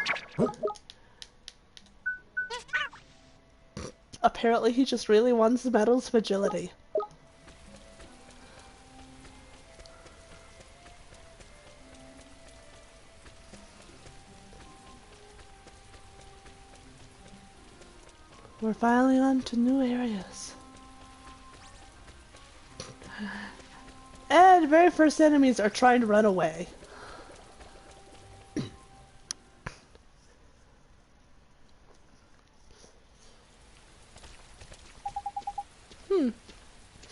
Apparently he just really wants the medals of agility. We're finally on to new areas. And the very first enemies are trying to run away.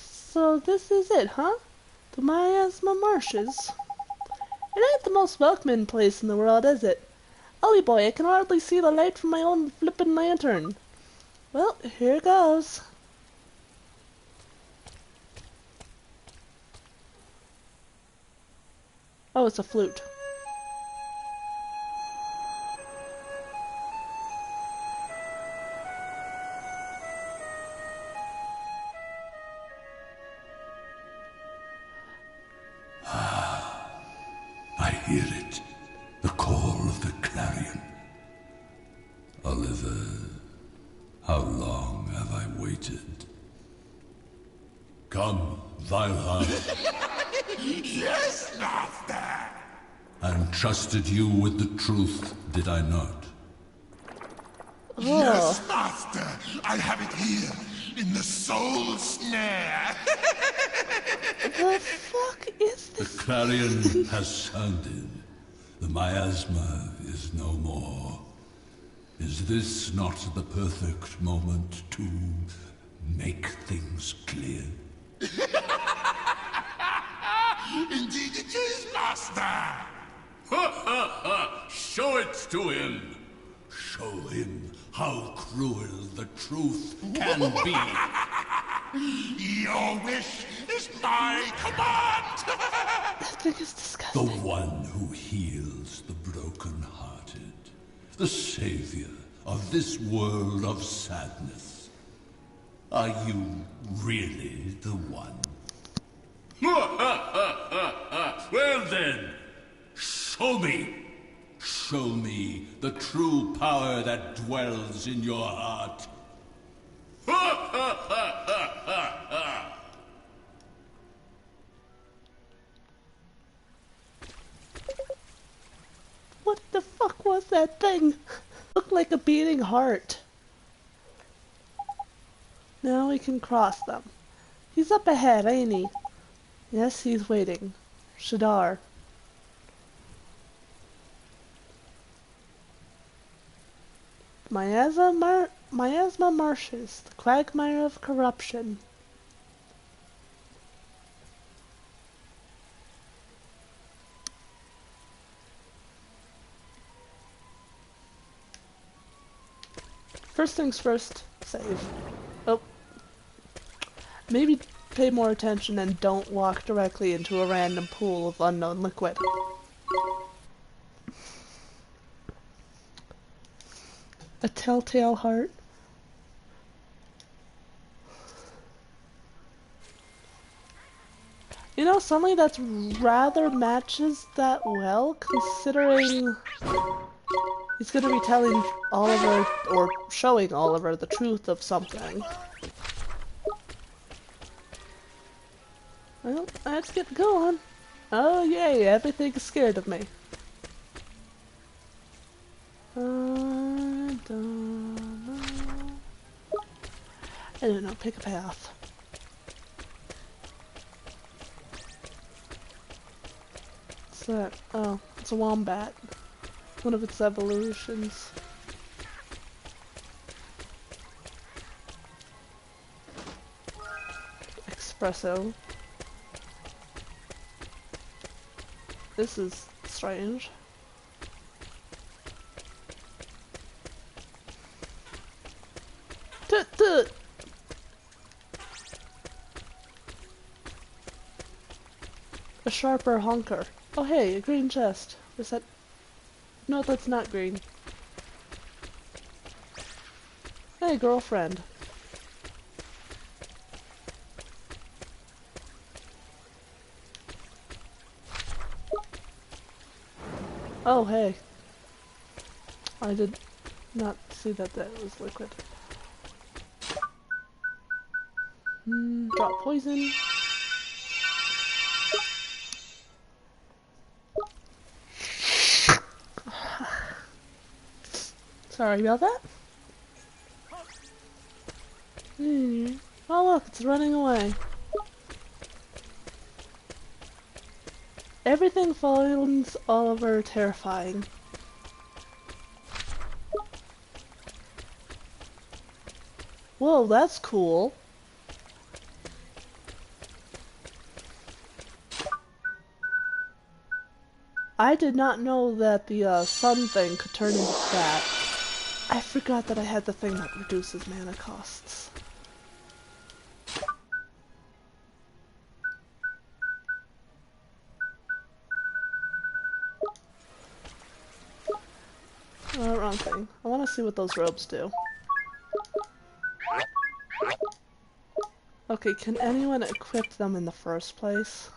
So this is it, huh? The Miasma Marshes. It ain't the most welcoming place in the world, is it? Ollie boy, I can hardly see the light from my own flippin' lantern. Well, here goes. Oh, it's a flute. I hear it. The call of the clarion. Oliver, how long have I waited? Come, vile heart. Yes, Master! And trusted you with the truth, did I not? Yes, Master! I have it here, in the soul snare! The fuck is The this? clarion has sounded. The miasma is no more. Is this not the perfect moment to make things clear? Indeed it is, Master! Ha ha ha! Show it to him! Show him how cruel the truth can be! Your wish is my command! That thing is The disgusting. one who heals the broken-hearted. The savior of this world of sadness. Are you really the one? Well then, show me. Show me the true power that dwells in your heart. What the fuck was that thing? Looked like a beating heart. Now we can cross them. He's up ahead, ain't he? Yes, he's waiting. Shadar. Miasma Marshes, the quagmire of corruption. First things first, save. Oh. Maybe pay more attention and don't walk directly into a random pool of unknown liquid. A telltale heart. You know, something that's rather matches that well, considering he's gonna be telling Oliver, or showing Oliver, the truth of something. Well, let's get going. Oh yay, everything's scared of me. I don't know, pick a path. What's that? Oh, it's a wombat. One of its evolutions. Espresso. This is strange. Tut tut! A sharper honker. Oh hey, a green chest. Is that... No, that's not green. Hey, girlfriend. Oh, hey. I did not see that was liquid. Drop poison. Sorry about that. Oh look, it's running away. Everything finds Oliver terrifying. Whoa, that's cool. I did not know that the sun thing could turn into that. I forgot that I had the thing that reduces mana costs. Wrong thing. I want to see what those robes do. Okay, can anyone equip them in the first place?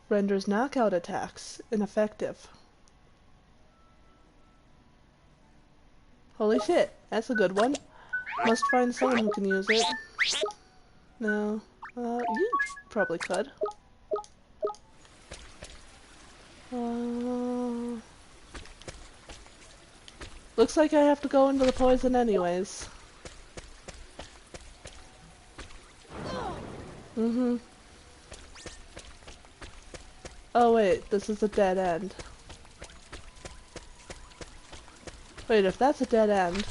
Renders knockout attacks ineffective. Holy shit, that's a good one. Must find someone who can use it. No. You probably could. Looks like I have to go into the poison anyways. Oh wait, this is a dead end. Wait, if that's a dead end...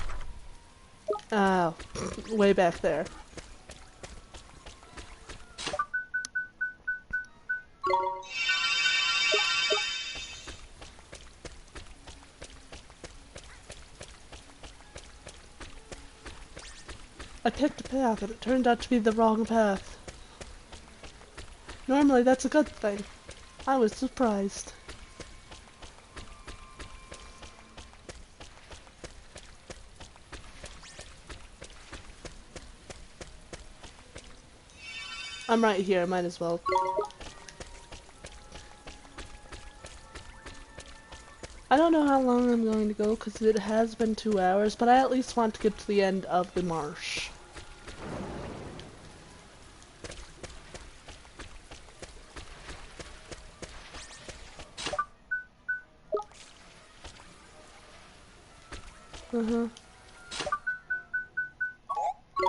Oh, way back there. I picked a path and it turned out to be the wrong path. Normally that's a good thing. I was surprised. I'm right here, might as well. I don't know how long I'm going to go because it has been 2 hours, but I at least want to get to the end of the marsh.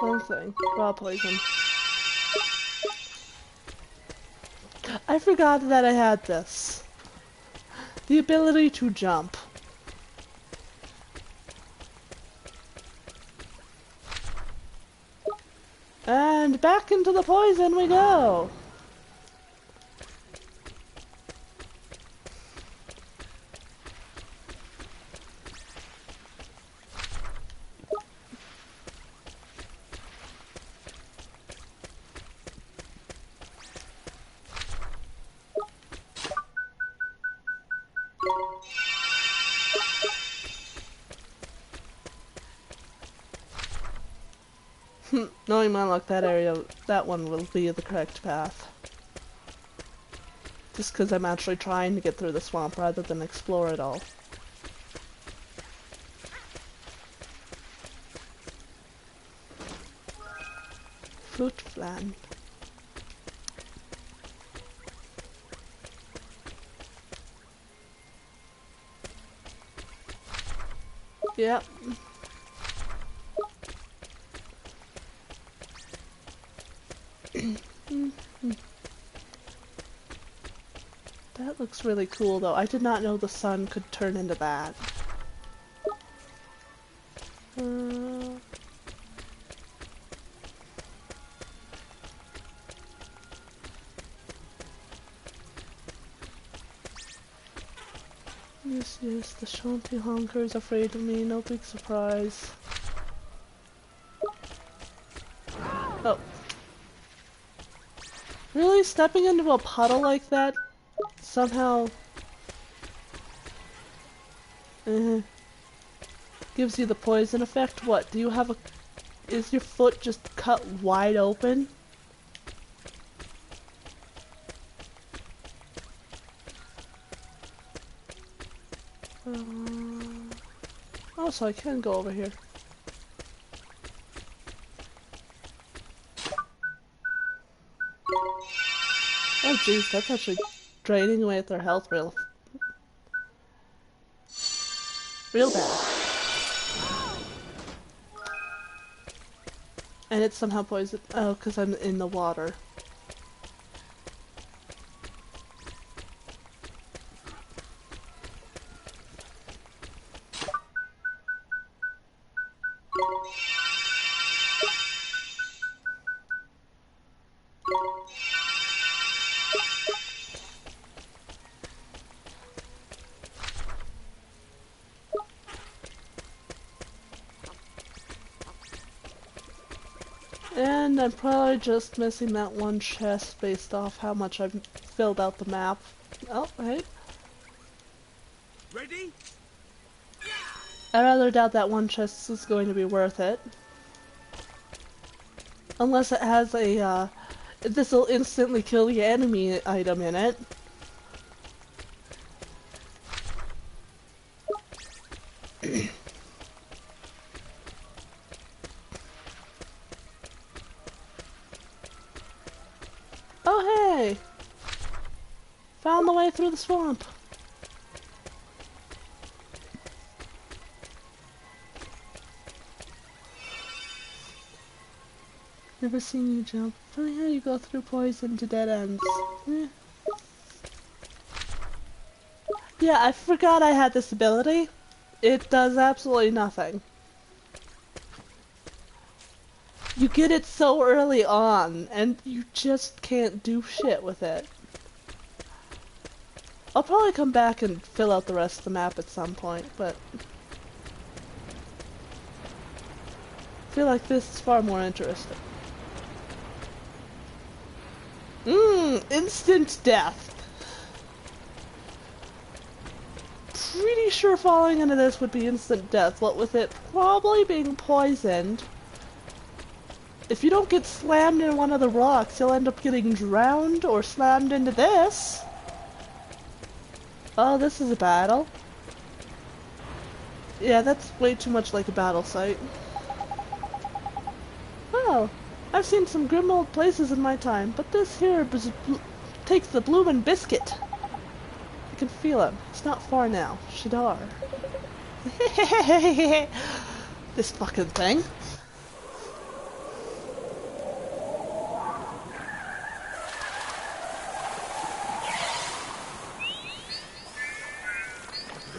One thing. Raw poison. I forgot that I had this. The ability to jump. And back into the poison we go! Knowing my luck, that one will be the correct path. Just because I'm actually trying to get through the swamp rather than explore it all. Fruit flan. Yep. That looks really cool though. I did not know the sun could turn into that. Yes, the Shanty honker is afraid of me, no big surprise. Oh. Really? Stepping into a puddle like that somehow gives you the poison effect? What, do you have a... is your foot just cut wide open? Oh, so I can go over here. Oh jeez, that's actually draining away at their health real bad. And it's somehow poisoned. Oh, because I'm in the water. And I'm probably just missing that one chest based off how much I've filled out the map. Oh, hey. Ready? I rather doubt that one chest is going to be worth it. Unless it has a, this'll instantly kill the enemy item in it. Oh hey! Found the way through the swamp. Never seen you jump. Funny how you go through poison to dead ends. Eh. Yeah, I forgot I had this ability. It does absolutely nothing. You get it so early on, and you just can't do shit with it. I'll probably come back and fill out the rest of the map at some point, but... I feel like this is far more interesting. Instant death. Pretty sure falling into this would be instant death, what with it probably being poisoned. If you don't get slammed into one of the rocks, you'll end up getting drowned or slammed into this. Oh, this is a battle. Yeah, that's way too much like a battle site. Oh, I've seen some grim old places in my time, but this here takes the bloomin' biscuit. I can feel him. It's not far now. Shadar. This fucking thing.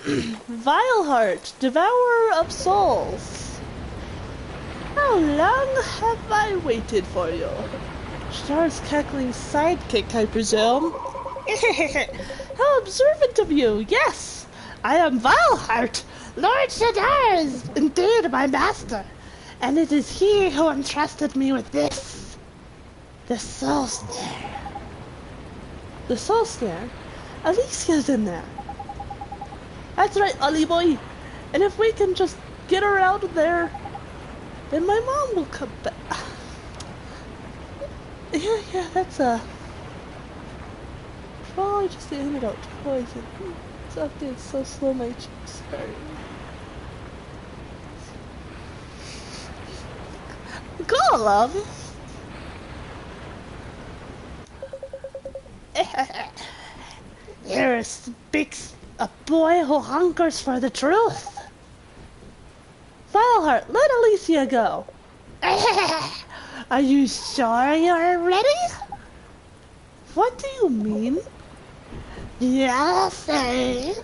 Vileheart, Devourer of Souls. How long have I waited for you? Star's cackling sidekick, I presume. How observant of you! Yes! I am Vileheart, Lord Shadar is indeed my master, and it is he who entrusted me with this. The Soul Snare. The Soul Snare? Alicia's in there. That's right, Ollie boy. And if we can just get her out of there, then my mom will come back. Yeah, that's probably just the antidote to poison. It's so slow, my cheeks hurt. Go, love. Here speaks a boy who hungers for the truth. Vileheart, let Alicia go. Are you sure you're ready? What do you mean? Yeah, say.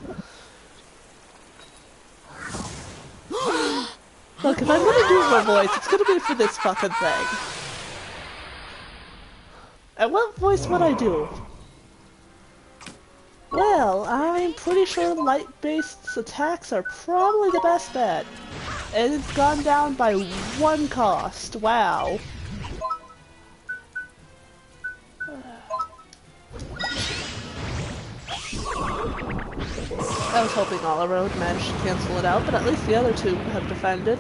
Look, if I'm gonna do her voice, it's gonna be for this fucking thing. And what voice would I do? Well, I'm pretty sure light-based attacks are probably the best bet. And it's gone down by 1 cost. Wow. I was hoping Oliver would manage to cancel it out, but at least the other two have defended.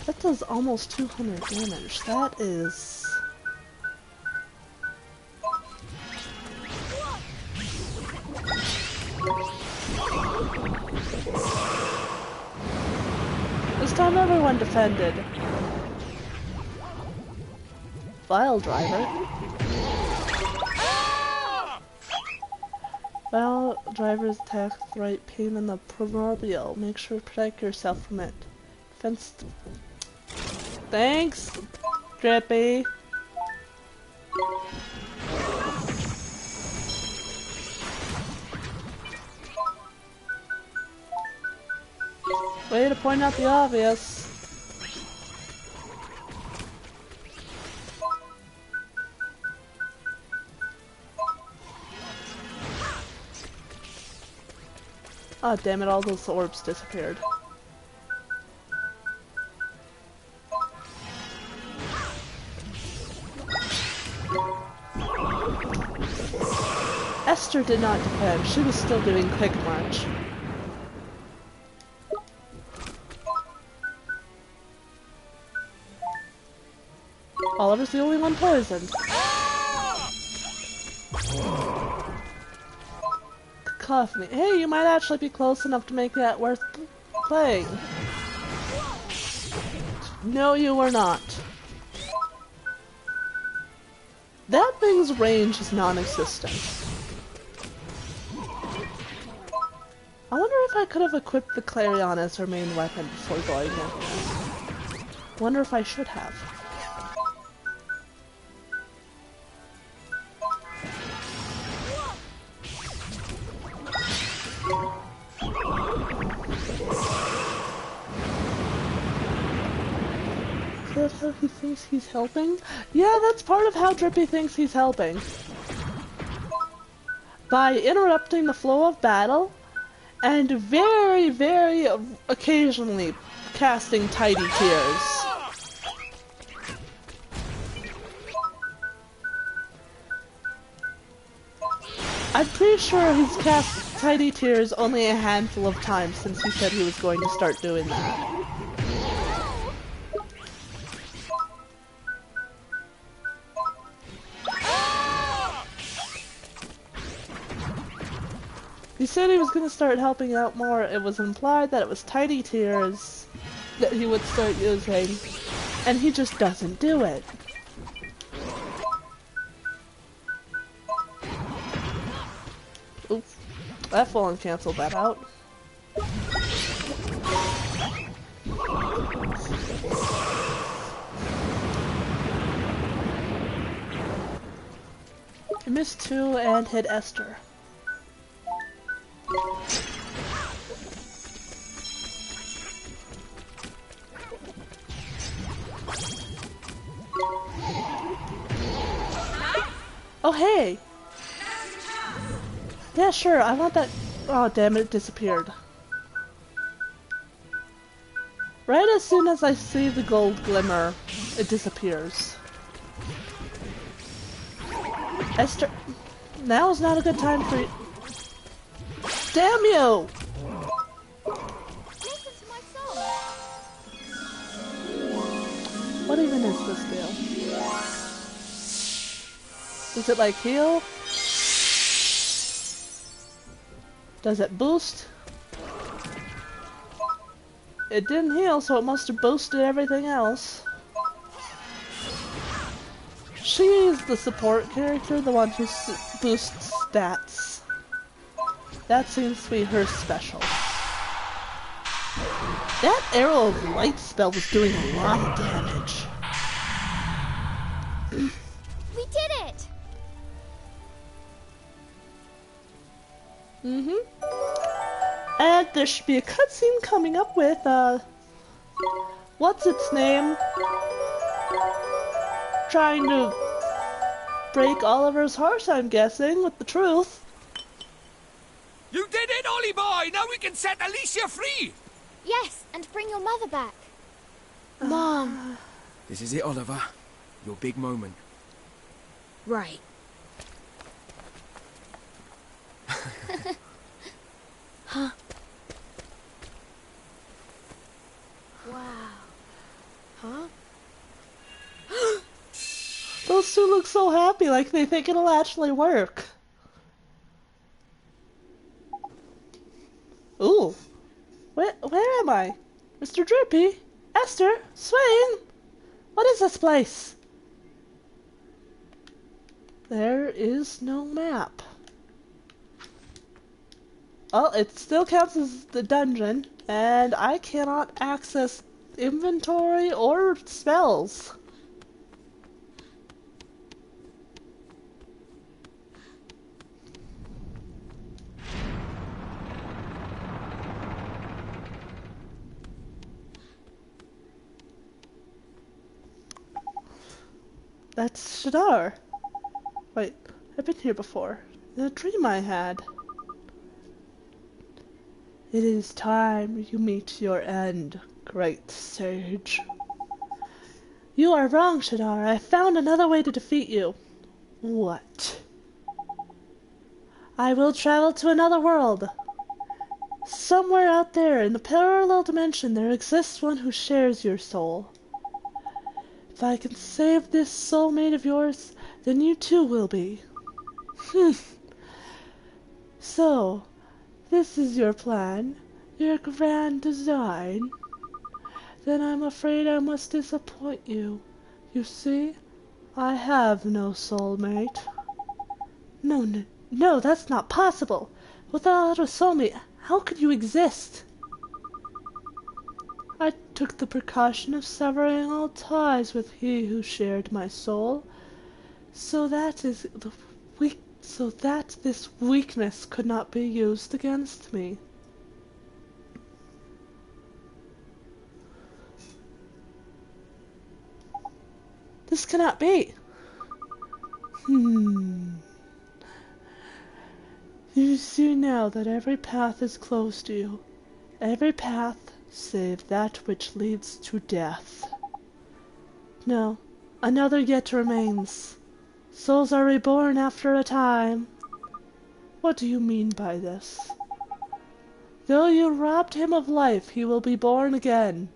That does almost 200 damage. That is... This time everyone defended. Vile driver. Vile driver's attack right pain in the proverbial. Make sure to protect yourself from it. Defense. Thanks, Drippy. Way to point out the obvious. Oh damn it, all those orbs disappeared. Esther did not defend, she was still doing quick march. Oliver's the only one poisoned. Cacophony. Hey, you might actually be close enough to make that worth playing. No, you were not. That thing's range is non-existent. I wonder if I could have equipped the Clarion as her main weapon before going in there. Wonder if I should have. Is that how he thinks he's helping? Yeah, that's part of how Drippy thinks he's helping. By interrupting the flow of battle, and very, very occasionally casting tidy tears. I'm pretty sure he's cast tidy tears only a handful of times since he said he was going to start doing that. He said he was going to start helping out more. It was implied that it was tidy tears that he would start using, and he just doesn't do it. Oops. That one canceled that out. I missed 2 and hit Esther. Oh, hey! Yeah, sure, I want that. Oh, damn it disappeared. Right as soon as I see the gold glimmer, it disappears. Esther, now is not a good time for you. Damn you! Listen to my song. What even is this deal? Does it like heal? Does it boost? It didn't heal, so it must have boosted everything else. She is the support character, the one who boosts stats. That seems to be her special. That arrow of light spell was doing a lot of damage. We did it! And there should be a cutscene coming up with, what's its name? Trying to break Oliver's heart, I'm guessing, with the truth. You did it, Ollie boy! Now we can set Alicia free! Yes, and bring your mother back. Mom. This is it, Oliver. Your big moment. Right. Huh? Wow. Huh? Those two look so happy, like they think it'll actually work. Ooh. Where am I? Mr. Drippy? Esther? Swain? What is this place? There is no map. Well, it still counts as the dungeon, and I cannot access inventory or spells. That's Shadar. Wait, I've been here before. In a dream I had. It is time you meet your end, great sage. You are wrong, Shadar. I found another way to defeat you. What? I will travel to another world. Somewhere out there in the parallel dimension there exists one who shares your soul. If I can save this soulmate of yours, then you too will be. So, this is your plan? Your grand design? Then I'm afraid I must disappoint you. You see, I have no soulmate. No, that's not possible. Without a soulmate, how could you exist? I took the precaution of severing all ties with he who shared my soul, so that this weakness could not be used against me. This cannot be. You see now that every path is closed to you. Every path save that which leads to death. No, another yet remains. Souls are reborn after a time. What do you mean by this? Though you robbed him of life, he will be born again.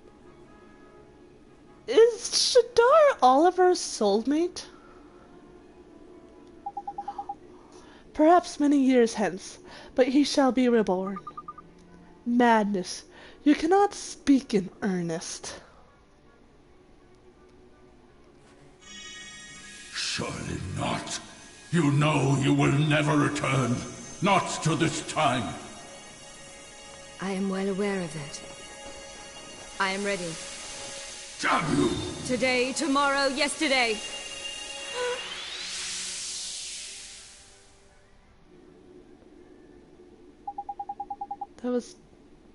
Is Shadar Oliver's soulmate? Perhaps many years hence, but he shall be reborn. Madness, you cannot speak in earnest. Surely not. You know you will never return. Not to this time. I am well aware of that. I am ready. Damn you! Today, tomorrow, yesterday. That was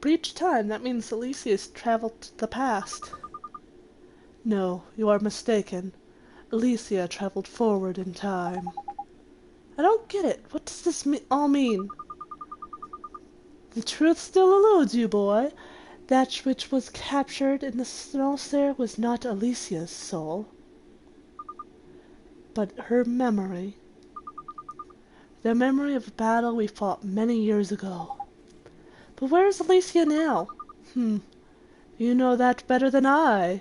breach time. That means Alicia's traveled to the past. No, you are mistaken. Alicia traveled forward in time. I don't get it. What does this all mean? The truth still eludes you, boy. That which was captured in the snow stair was not Alicia's soul, but her memory. The memory of a battle we fought many years ago. But where is Alicia now? You know that better than I.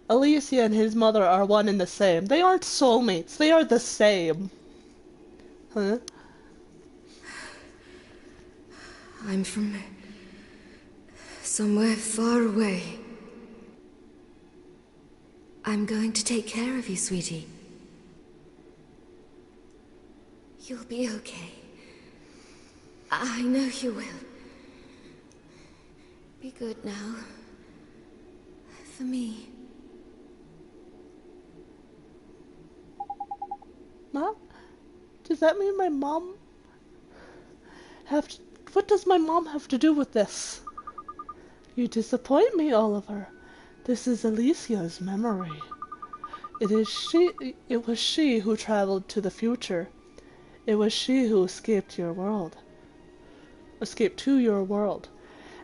Alicia and his mother are one and the same. They aren't soulmates. They are the same. Huh? I'm from somewhere far away. I'm going to take care of you, sweetie. You'll be okay. I know you will. Be good now. For me. Mom? Does that mean my mom what does my mom have to do with this? You disappoint me, Oliver. This is Alicia's memory. It was she who traveled to the future. It was she who escaped to your world.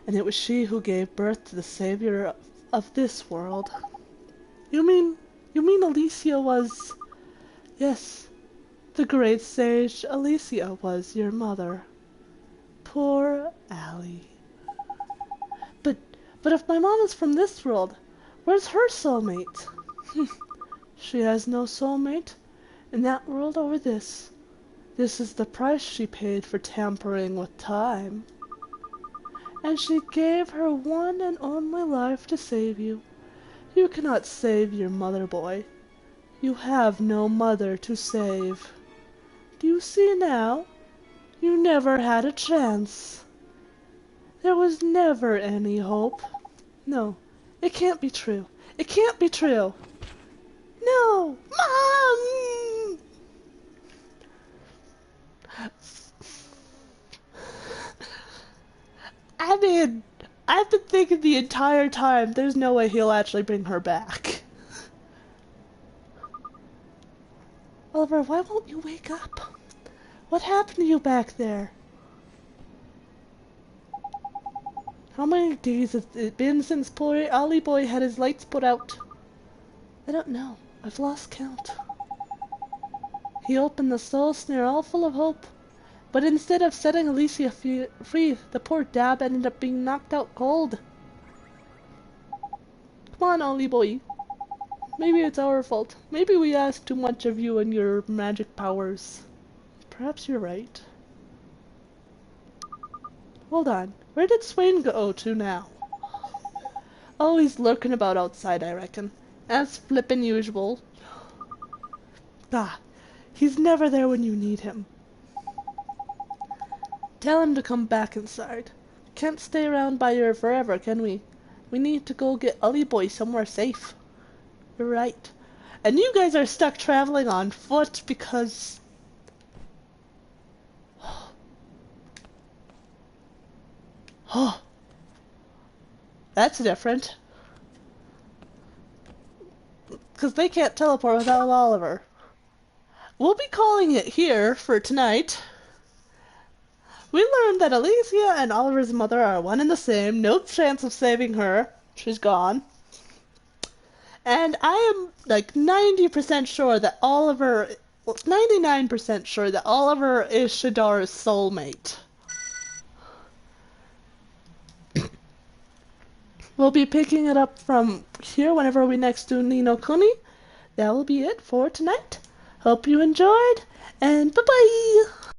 And it was she who gave birth to the savior of this world. You mean Alicia was... Yes, the great sage Alicia was your mother. Poor Allie. But if my mom is from this world, where's her soulmate? She has no soulmate in that world over this. This is the price she paid for tampering with time. And she gave her one and only life to save you. You cannot save your mother, boy. You have no mother to save. Do you see now? You never had a chance. There was never any hope. No, it can't be true. It can't be true. No! Mom! I mean, I've been thinking the entire time there's no way he'll actually bring her back. Oliver, why won't you wake up? What happened to you back there? How many days has it been since poor Ollie boy had his lights put out? I don't know. I've lost count. He opened the soul snare all full of hope. But instead of setting Alicia free, the poor dab ended up being knocked out cold. Come on, Ollie boy. Maybe it's our fault. Maybe we asked too much of you and your magic powers. Perhaps you're right. Hold on. Where did Swain go to now? Oh, he's lurking about outside, I reckon. As flippin' usual. Ah, he's never there when you need him. Tell him to come back inside. Can't stay around by here forever, can we? We need to go get Ollie boy somewhere safe. You're right. And you guys are stuck traveling on foot because... Oh, that's different. Because they can't teleport without Oliver. We'll be calling it here for tonight. We learned that Alicia and Oliver's mother are one and the same. No chance of saving her. She's gone. And I am like 90% sure that Oliver... 99% sure that Oliver is Shadar's soulmate. We'll be picking it up from here whenever we next do Ni no Kuni. That will be it for tonight. Hope you enjoyed, and bye-bye!